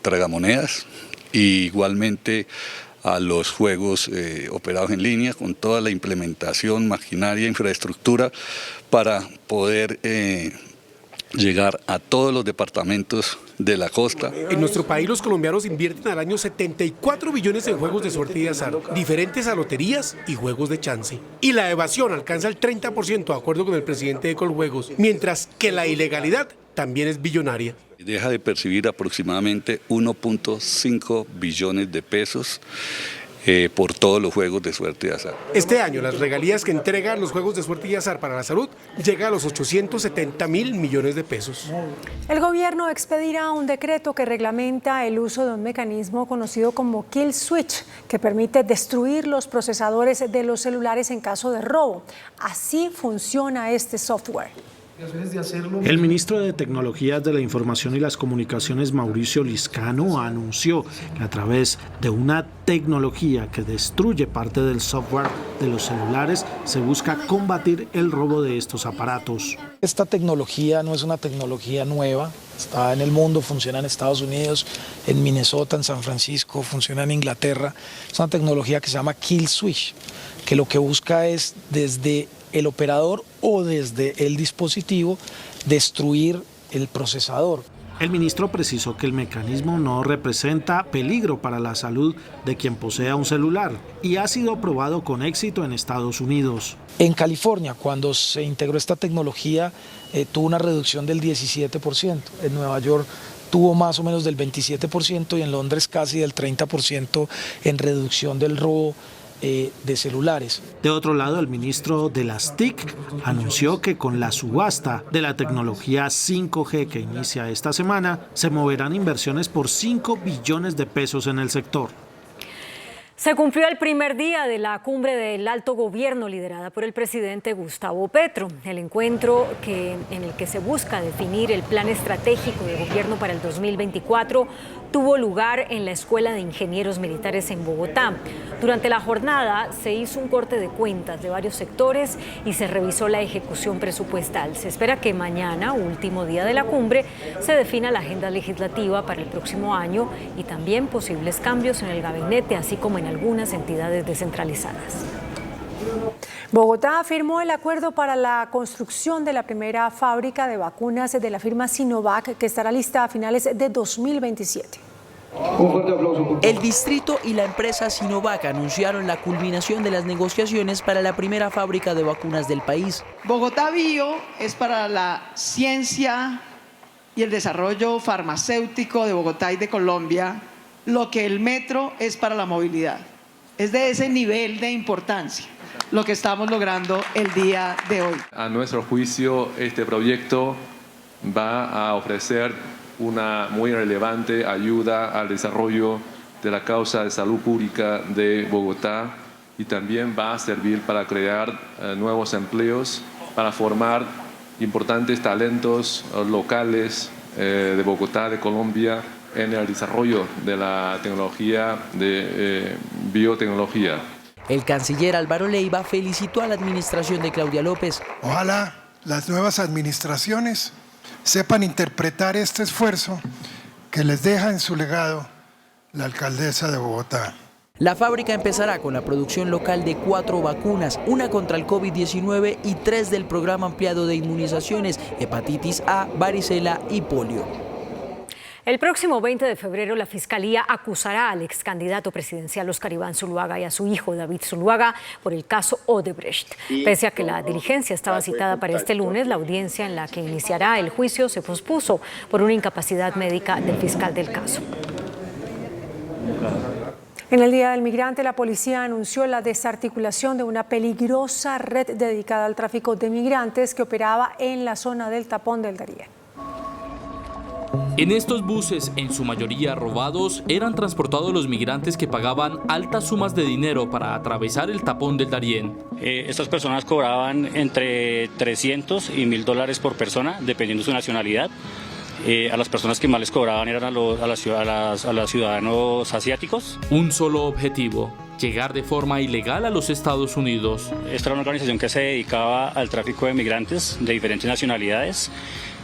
tragamonedas y igualmente a los juegos operados en línea, con toda la implementación, maquinaria, infraestructura, para poder llegar a todos los departamentos de la costa. En nuestro país los colombianos invierten al año 74 billones en juegos de suerte y azar, diferentes a loterías y juegos de chance. Y la evasión alcanza el 30%, de acuerdo con el presidente de Coljuegos, mientras que la ilegalidad también es billonaria. Deja de percibir aproximadamente 1.5 billones de pesos por todos los juegos de suerte y azar. Este año las regalías que entregan los juegos de suerte y azar para la salud llega a los 870.000 millones de pesos. El gobierno expedirá un decreto que reglamenta el uso de un mecanismo conocido como Kill Switch, que permite destruir los procesadores de los celulares en caso de robo. Así funciona este software. El ministro de Tecnologías de la Información y las Comunicaciones, Mauricio Liscano, anunció que a través de una tecnología que destruye parte del software de los celulares se busca combatir el robo de estos aparatos. Esta tecnología no es una tecnología nueva, está en el mundo, funciona en Estados Unidos, en Minnesota, en San Francisco, funciona en Inglaterra. Es una tecnología que se llama Kill Switch, que lo que busca es desde el operador o desde el dispositivo destruir el procesador. El ministro precisó que el mecanismo no representa peligro para la salud de quien posea un celular y ha sido probado con éxito en Estados Unidos. En California, cuando se integró esta tecnología, tuvo una reducción del 17%. En Nueva York tuvo más o menos del 27% y en Londres casi del 30% en reducción del robo de celulares. De otro lado, el ministro de las TIC anunció que con la subasta de la tecnología 5G que inicia esta semana, se moverán inversiones por 5 billones de pesos en el sector. Se cumplió el primer día de la cumbre del alto gobierno liderada por el presidente Gustavo Petro. El encuentro en el que se busca definir el plan estratégico de gobierno para el 2024 tuvo lugar en la Escuela de Ingenieros Militares en Bogotá. Durante la jornada se hizo un corte de cuentas de varios sectores y se revisó la ejecución presupuestal. Se espera que mañana, último día de la cumbre, se defina la agenda legislativa para el próximo año y también posibles cambios en el gabinete, así como en algunas entidades descentralizadas. Bogotá firmó el acuerdo para la construcción de la primera fábrica de vacunas de la firma Sinovac, que estará lista a finales de 2027. El distrito y la empresa Sinovac anunciaron la culminación de las negociaciones para la primera fábrica de vacunas del país. Bogotá Bio es para la ciencia y el desarrollo farmacéutico de Bogotá y de Colombia, lo que el metro es para la movilidad. Es de ese nivel de importancia lo que estamos logrando el día de hoy. A nuestro juicio, este proyecto va a ofrecer una muy relevante ayuda al desarrollo de la causa de salud pública de Bogotá y también va a servir para crear nuevos empleos, para formar importantes talentos locales de Bogotá, de Colombia, en el desarrollo de la tecnología de biotecnología. El canciller Álvaro Leiva felicitó a la administración de Claudia López. Ojalá las nuevas administraciones sepan interpretar este esfuerzo que les deja en su legado la alcaldesa de Bogotá. La fábrica empezará con la producción local de 4 vacunas, una contra el COVID-19 y 3 del programa ampliado de inmunizaciones, hepatitis A, varicela y polio. El próximo 20 de febrero la Fiscalía acusará al ex candidato presidencial Óscar Iván Zuluaga y a su hijo David Zuluaga por el caso Odebrecht. Pese a que la diligencia estaba citada para este lunes, la audiencia en la que iniciará el juicio se pospuso por una incapacidad médica del fiscal del caso. En el Día del Migrante, la policía anunció la desarticulación de una peligrosa red dedicada al tráfico de migrantes que operaba en la zona del Tapón del Darién. En estos buses, en su mayoría robados, eran transportados los migrantes que pagaban altas sumas de dinero para atravesar el Tapón del Darién. Estas personas cobraban entre 300 y $1.000 por persona, dependiendo de su nacionalidad. A las personas que más les cobraban eran a los ciudadanos asiáticos. Un solo objetivo: llegar de forma ilegal a los Estados Unidos. Esta era una organización que se dedicaba al tráfico de migrantes de diferentes nacionalidades.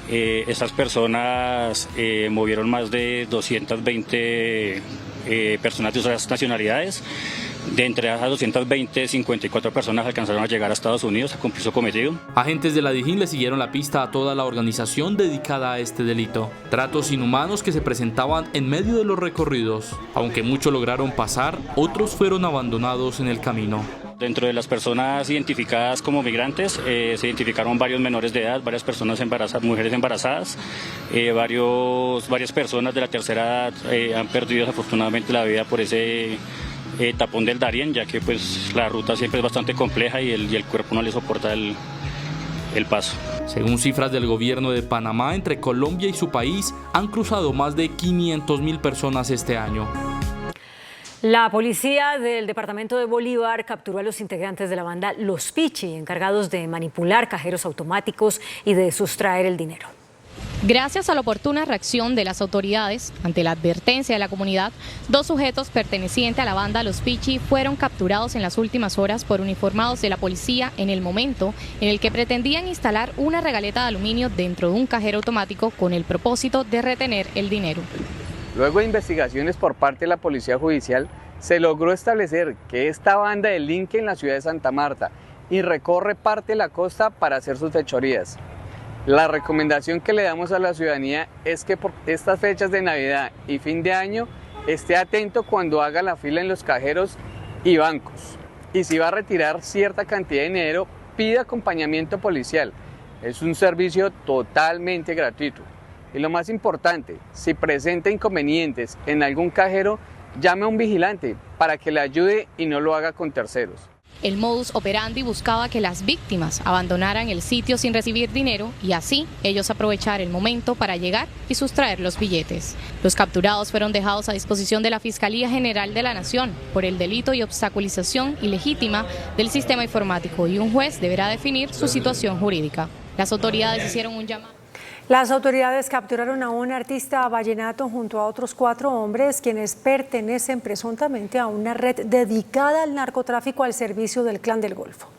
Estas personas movieron más de 220 personas de otras nacionalidades. De entre esas 220, 54 personas alcanzaron a llegar a Estados Unidos a cumplir su cometido. Agentes de la DIJÍN le siguieron la pista a toda la organización dedicada a este delito. Tratos inhumanos que se presentaban en medio de los recorridos. Aunque muchos lograron pasar, otros fueron abandonados en el camino. Dentro de las personas identificadas como migrantes, se identificaron varios menores de edad, varias personas embarazadas, mujeres embarazadas, varias personas de la tercera edad han perdido desafortunadamente la vida por ese Tapón del Darién, ya que pues la ruta siempre es bastante compleja y el cuerpo no le soporta el paso. Según cifras del gobierno de Panamá, entre Colombia y su país han cruzado más de 500.000 personas este año. La policía del departamento de Bolívar capturó a los integrantes de la banda Los Pichi, encargados de manipular cajeros automáticos y de sustraer el dinero. Gracias a la oportuna reacción de las autoridades ante la advertencia de la comunidad, 2 sujetos pertenecientes a la banda Los Pichi fueron capturados en las últimas horas por uniformados de la policía en el momento en el que pretendían instalar una regaleta de aluminio dentro de un cajero automático con el propósito de retener el dinero. Luego de investigaciones por parte de la Policía Judicial, se logró establecer que esta banda delinque en la ciudad de Santa Marta y recorre parte de la costa para hacer sus fechorías. La recomendación que le damos a la ciudadanía es que por estas fechas de Navidad y fin de año esté atento cuando haga la fila en los cajeros y bancos. Y si va a retirar cierta cantidad de dinero, pida acompañamiento policial. Es un servicio totalmente gratuito. Y lo más importante, si presenta inconvenientes en algún cajero, llame a un vigilante para que le ayude y no lo haga con terceros. El modus operandi buscaba que las víctimas abandonaran el sitio sin recibir dinero y así ellos aprovechar el momento para llegar y sustraer los billetes. Los capturados fueron dejados a disposición de la Fiscalía General de la Nación por el delito y obstaculización ilegítima del sistema informático y un juez deberá definir su situación jurídica. Las autoridades hicieron un llamado. Las autoridades capturaron a un artista vallenato junto a otros 4 hombres quienes pertenecen presuntamente a una red dedicada al narcotráfico al servicio del Clan del Golfo.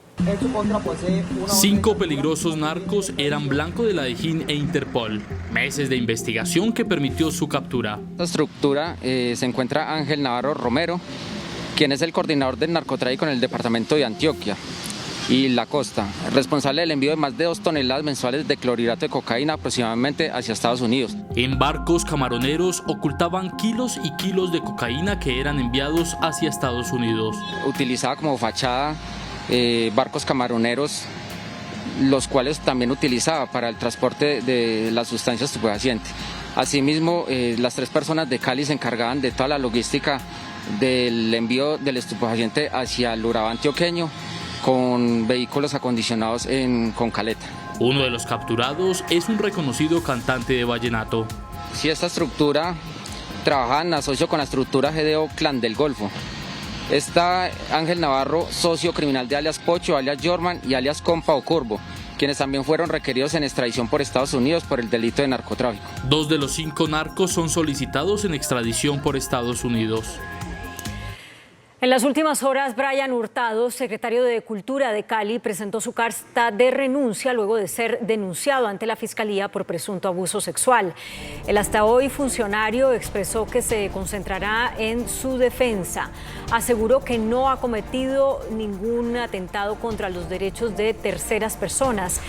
5 peligrosos narcos eran blanco de la DIJÍN e Interpol. Meses de investigación que permitió su captura. En esta estructura se encuentra Ángel Navarro Romero, quien es el coordinador del narcotráfico en el departamento de Antioquia y la costa, responsable del envío de más de 2 toneladas mensuales de clorhidrato de cocaína aproximadamente hacia Estados Unidos. En barcos camaroneros ocultaban kilos y kilos de cocaína que eran enviados hacia Estados Unidos. Utilizaba como fachada barcos camaroneros, los cuales también utilizaba para el transporte de las sustancias estupefacientes. Asimismo, las 3 personas de Cali se encargaban de toda la logística del envío del estupefaciente hacia el Urabá antioqueño, con vehículos acondicionados con caleta. Uno de los capturados es un reconocido cantante de vallenato. Sí, esta estructura trabaja en asocio con la estructura GDO Clan del Golfo. Está Ángel Navarro, socio criminal de alias Pocho, alias Jorman y alias Compa o Curvo, quienes también fueron requeridos en extradición por Estados Unidos por el delito de narcotráfico. 2 de los 5 narcos son solicitados en extradición por Estados Unidos. En las últimas horas, Brian Hurtado, secretario de Cultura de Cali, presentó su carta de renuncia luego de ser denunciado ante la Fiscalía por presunto abuso sexual. El hasta hoy funcionario expresó que se concentrará en su defensa. Aseguró que no ha cometido ningún atentado contra los derechos de terceras personas.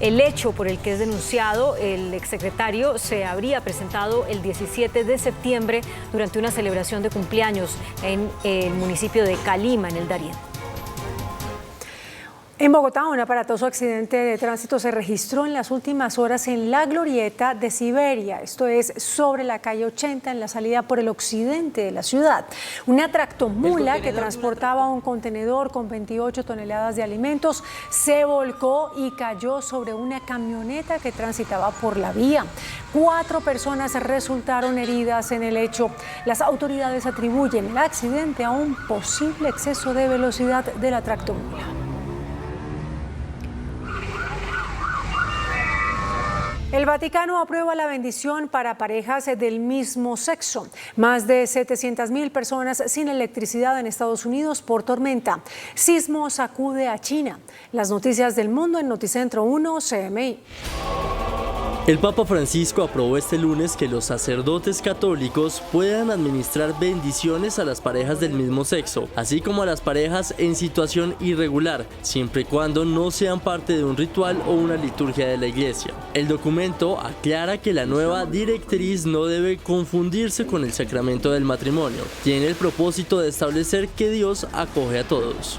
El hecho por el que es denunciado, el exsecretario se habría presentado el 17 de septiembre durante una celebración de cumpleaños en el municipio de Calima, en el Darién. En Bogotá, un aparatoso accidente de tránsito se registró en las últimas horas en la glorieta de Siberia, esto es sobre la calle 80 en la salida por el occidente de la ciudad. Una tractomula que transportaba un contenedor con 28 toneladas de alimentos se volcó y cayó sobre una camioneta que transitaba por la vía. 4 personas resultaron heridas en el hecho. Las autoridades atribuyen el accidente a un posible exceso de velocidad de la tractomula. El Vaticano aprueba la bendición para parejas del mismo sexo. Más de 700.000 personas sin electricidad en Estados Unidos por tormenta. Sismo sacude a China. Las noticias del mundo en Noticentro 1 CMI. El Papa Francisco aprobó este lunes que los sacerdotes católicos puedan administrar bendiciones a las parejas del mismo sexo, así como a las parejas en situación irregular, siempre y cuando no sean parte de un ritual o una liturgia de la iglesia. El documento aclara que la nueva directriz no debe confundirse con el sacramento del matrimonio. Tiene el propósito de establecer que Dios acoge a todos.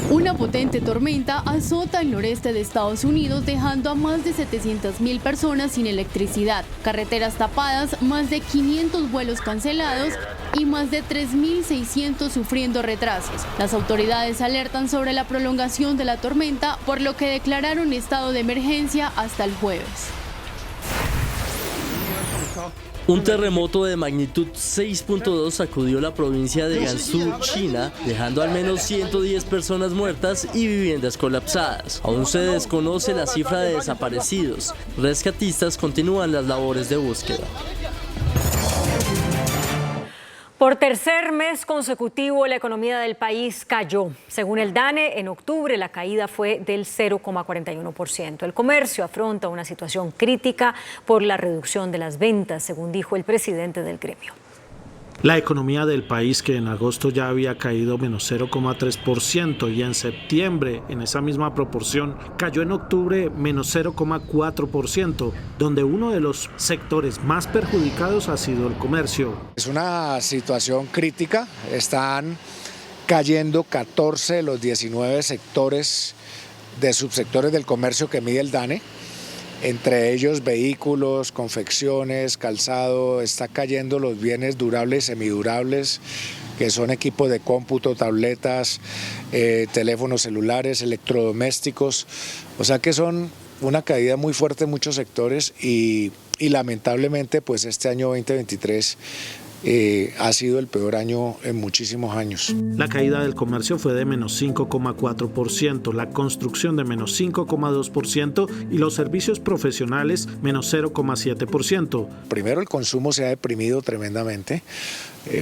Una potente tormenta azota el noreste de Estados Unidos, dejando a más de 700.000 personas sin electricidad, carreteras tapadas, más de 500 vuelos cancelados y más de 3.600 sufriendo retrasos. Las autoridades alertan sobre la prolongación de la tormenta, por lo que declararon estado de emergencia hasta el jueves. Un terremoto de magnitud 6.2 sacudió la provincia de Gansu, China, dejando al menos 110 personas muertas y viviendas colapsadas. Aún se desconoce la cifra de desaparecidos. Rescatistas continúan las labores de búsqueda. Por tercer mes consecutivo, la economía del país cayó. Según el DANE, en octubre la caída fue del 0,41%. El comercio afronta una situación crítica por la reducción de las ventas, según dijo el presidente del gremio. La economía del país, que en agosto ya había caído menos 0,3% y en septiembre en esa misma proporción cayó en octubre menos 0,4%, donde uno de los sectores más perjudicados ha sido el comercio. Es una situación crítica, están cayendo 14 de los 19 sectores de subsectores del comercio que mide el DANE. Entre ellos vehículos, confecciones, calzado, está cayendo los bienes durables, semidurables, que son equipos de cómputo, tabletas, teléfonos celulares, electrodomésticos, o sea que son una caída muy fuerte en muchos sectores y lamentablemente pues este año 2023 ha sido el peor año en muchísimos años. La caída del comercio fue de menos 5,4%, la construcción de menos 5,2% y los servicios profesionales menos 0,7%. Primero, el consumo se ha deprimido tremendamente,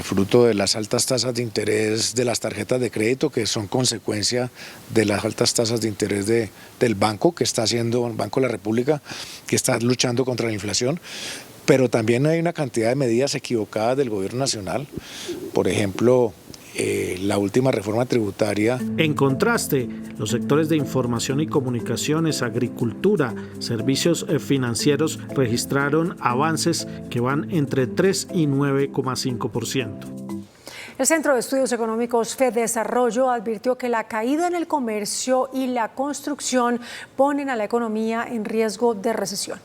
fruto de las altas tasas de interés de las tarjetas de crédito, que son consecuencia de las altas tasas de interés del banco, que está haciendo el Banco de la República, que está luchando contra la inflación. Pero también hay una cantidad de medidas equivocadas del gobierno nacional, por ejemplo, la última reforma tributaria. En contraste, los sectores de información y comunicaciones, agricultura, servicios financieros registraron avances que van entre 3 y 9,5%. El Centro de Estudios Económicos FEDesarrollo advirtió que la caída en el comercio y la construcción ponen a la economía en riesgo de recesión.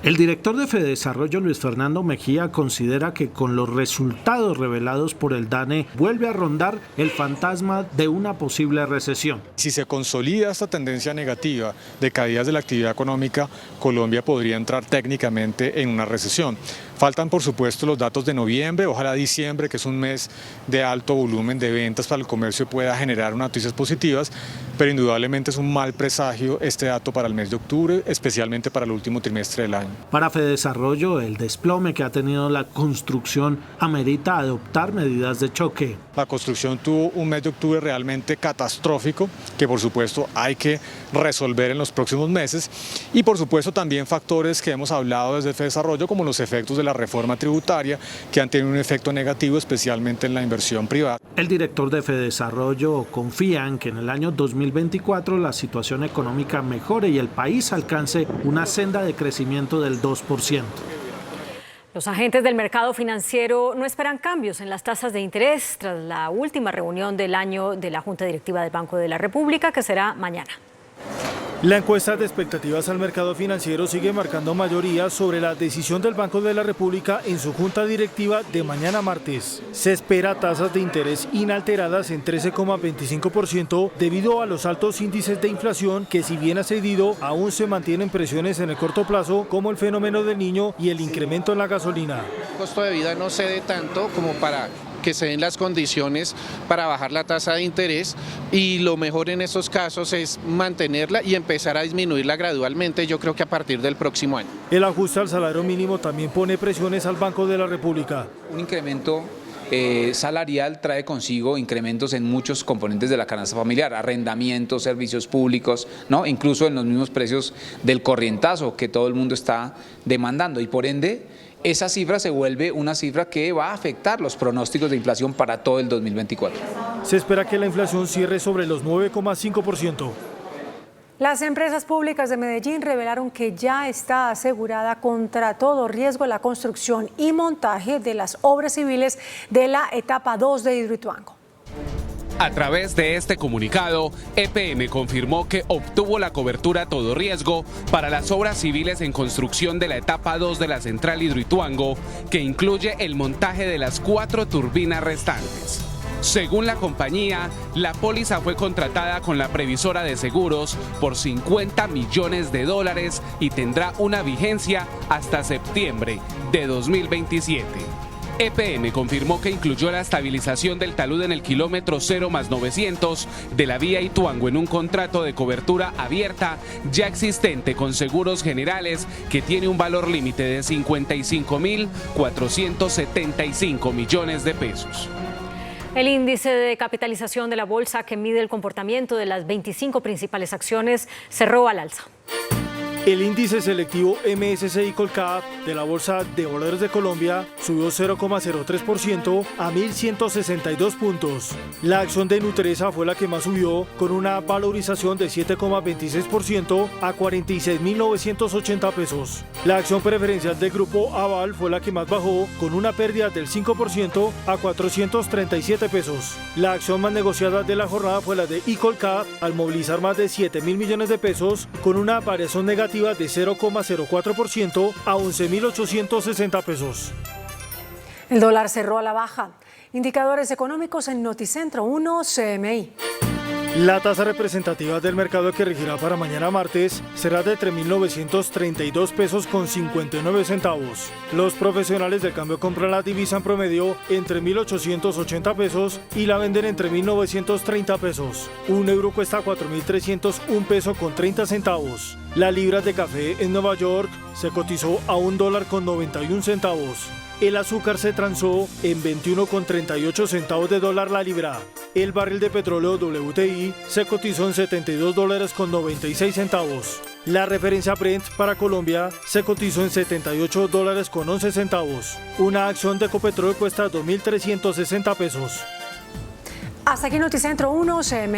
El director de FEDesarrollo, Luis Fernando Mejía, considera que con los resultados revelados por el DANE vuelve a rondar el fantasma de una posible recesión. Si se consolida esta tendencia negativa de caídas de la actividad económica, Colombia podría entrar técnicamente en una recesión. Faltan, por supuesto, los datos de noviembre, ojalá diciembre, que es un mes de alto volumen de ventas para el comercio, pueda generar unas noticias positivas, pero indudablemente es un mal presagio este dato para el mes de octubre, especialmente para el último trimestre del año. Para Fedesarrollo, el desplome que ha tenido la construcción amerita adoptar medidas de choque. La construcción tuvo un mes de octubre realmente catastrófico, que por supuesto hay que resolver en los próximos meses, y por supuesto también factores que hemos hablado desde Fedesarrollo, como los efectos de la reforma tributaria, que han tenido un efecto negativo especialmente en la inversión privada. El director de Fedesarrollo confía en que en el año 2024 la situación económica mejore y el país alcance una senda de crecimiento del 2%. Los agentes del mercado financiero no esperan cambios en las tasas de interés tras la última reunión del año de la Junta Directiva del Banco de la República, que será mañana. La encuesta de expectativas al mercado financiero sigue marcando mayoría sobre la decisión del Banco de la República en su junta directiva de mañana martes. Se espera tasas de interés inalteradas en 13,25% debido a los altos índices de inflación que, si bien ha cedido, aún se mantienen presiones en el corto plazo, como el fenómeno del Niño y el incremento en la gasolina. El costo de vida no cede tanto como para que se den las condiciones para bajar la tasa de interés, y lo mejor en estos casos es mantenerla y empezar a disminuirla gradualmente, yo creo que a partir del próximo año. El ajuste al salario mínimo también pone presiones al Banco de la República. Un incremento salarial trae consigo incrementos en muchos componentes de la canasta familiar, arrendamientos, servicios públicos, ¿no? Incluso en los mismos precios del corrientazo que todo el mundo está demandando, y por ende esa cifra se vuelve una cifra que va a afectar los pronósticos de inflación para todo el 2024. Se espera que la inflación cierre sobre los 9,5%. Las empresas públicas de Medellín revelaron que ya está asegurada contra todo riesgo la construcción y montaje de las obras civiles de la etapa 2 de Hidroituango. A través de este comunicado, EPM confirmó que obtuvo la cobertura a todo riesgo para las obras civiles en construcción de la etapa 2 de la central Hidroituango, que incluye el montaje de las 4 turbinas restantes. Según la compañía, la póliza fue contratada con la previsora de seguros por $50 millones y tendrá una vigencia hasta septiembre de 2027. EPM confirmó que incluyó la estabilización del talud en el kilómetro 0+900 de la vía Ituango en un contrato de cobertura abierta ya existente con Seguros Generales, que tiene un valor límite de $55.475 millones. El índice de capitalización de la bolsa, que mide el comportamiento de las 25 principales acciones, cerró al alza. El índice selectivo MSCI Colcap de la Bolsa de Valores de Colombia subió 0,03% a 1.162 puntos. La acción de Nutresa fue la que más subió, con una valorización de 7,26% a 46.980 pesos. La acción preferencial del Grupo Aval fue la que más bajó, con una pérdida del 5% a 437 pesos. La acción más negociada de la jornada fue la de Colcap, al movilizar más de 7.000 millones de pesos, con una variación negativa de 0,04% a 11.860 pesos. El dólar cerró a la baja. Indicadores económicos en Noticentro 1 CMI. La tasa representativa del mercado, que regirá para mañana martes, será de 3.932 pesos con 59 centavos. Los profesionales del cambio compran la divisa en promedio entre 1.880 pesos y la venden entre 1.930 pesos. Un euro cuesta 4.301 pesos con 30 centavos. La libra de café en Nueva York se cotizó a $1.91. El azúcar se transó en 21,38 centavos de dólar la libra. El barril de petróleo WTI se cotizó en $72.96. La referencia Brent para Colombia se cotizó en $78.11. Una acción de Ecopetrol cuesta 2.360 pesos. Hasta aquí Noticentro 1 CMI.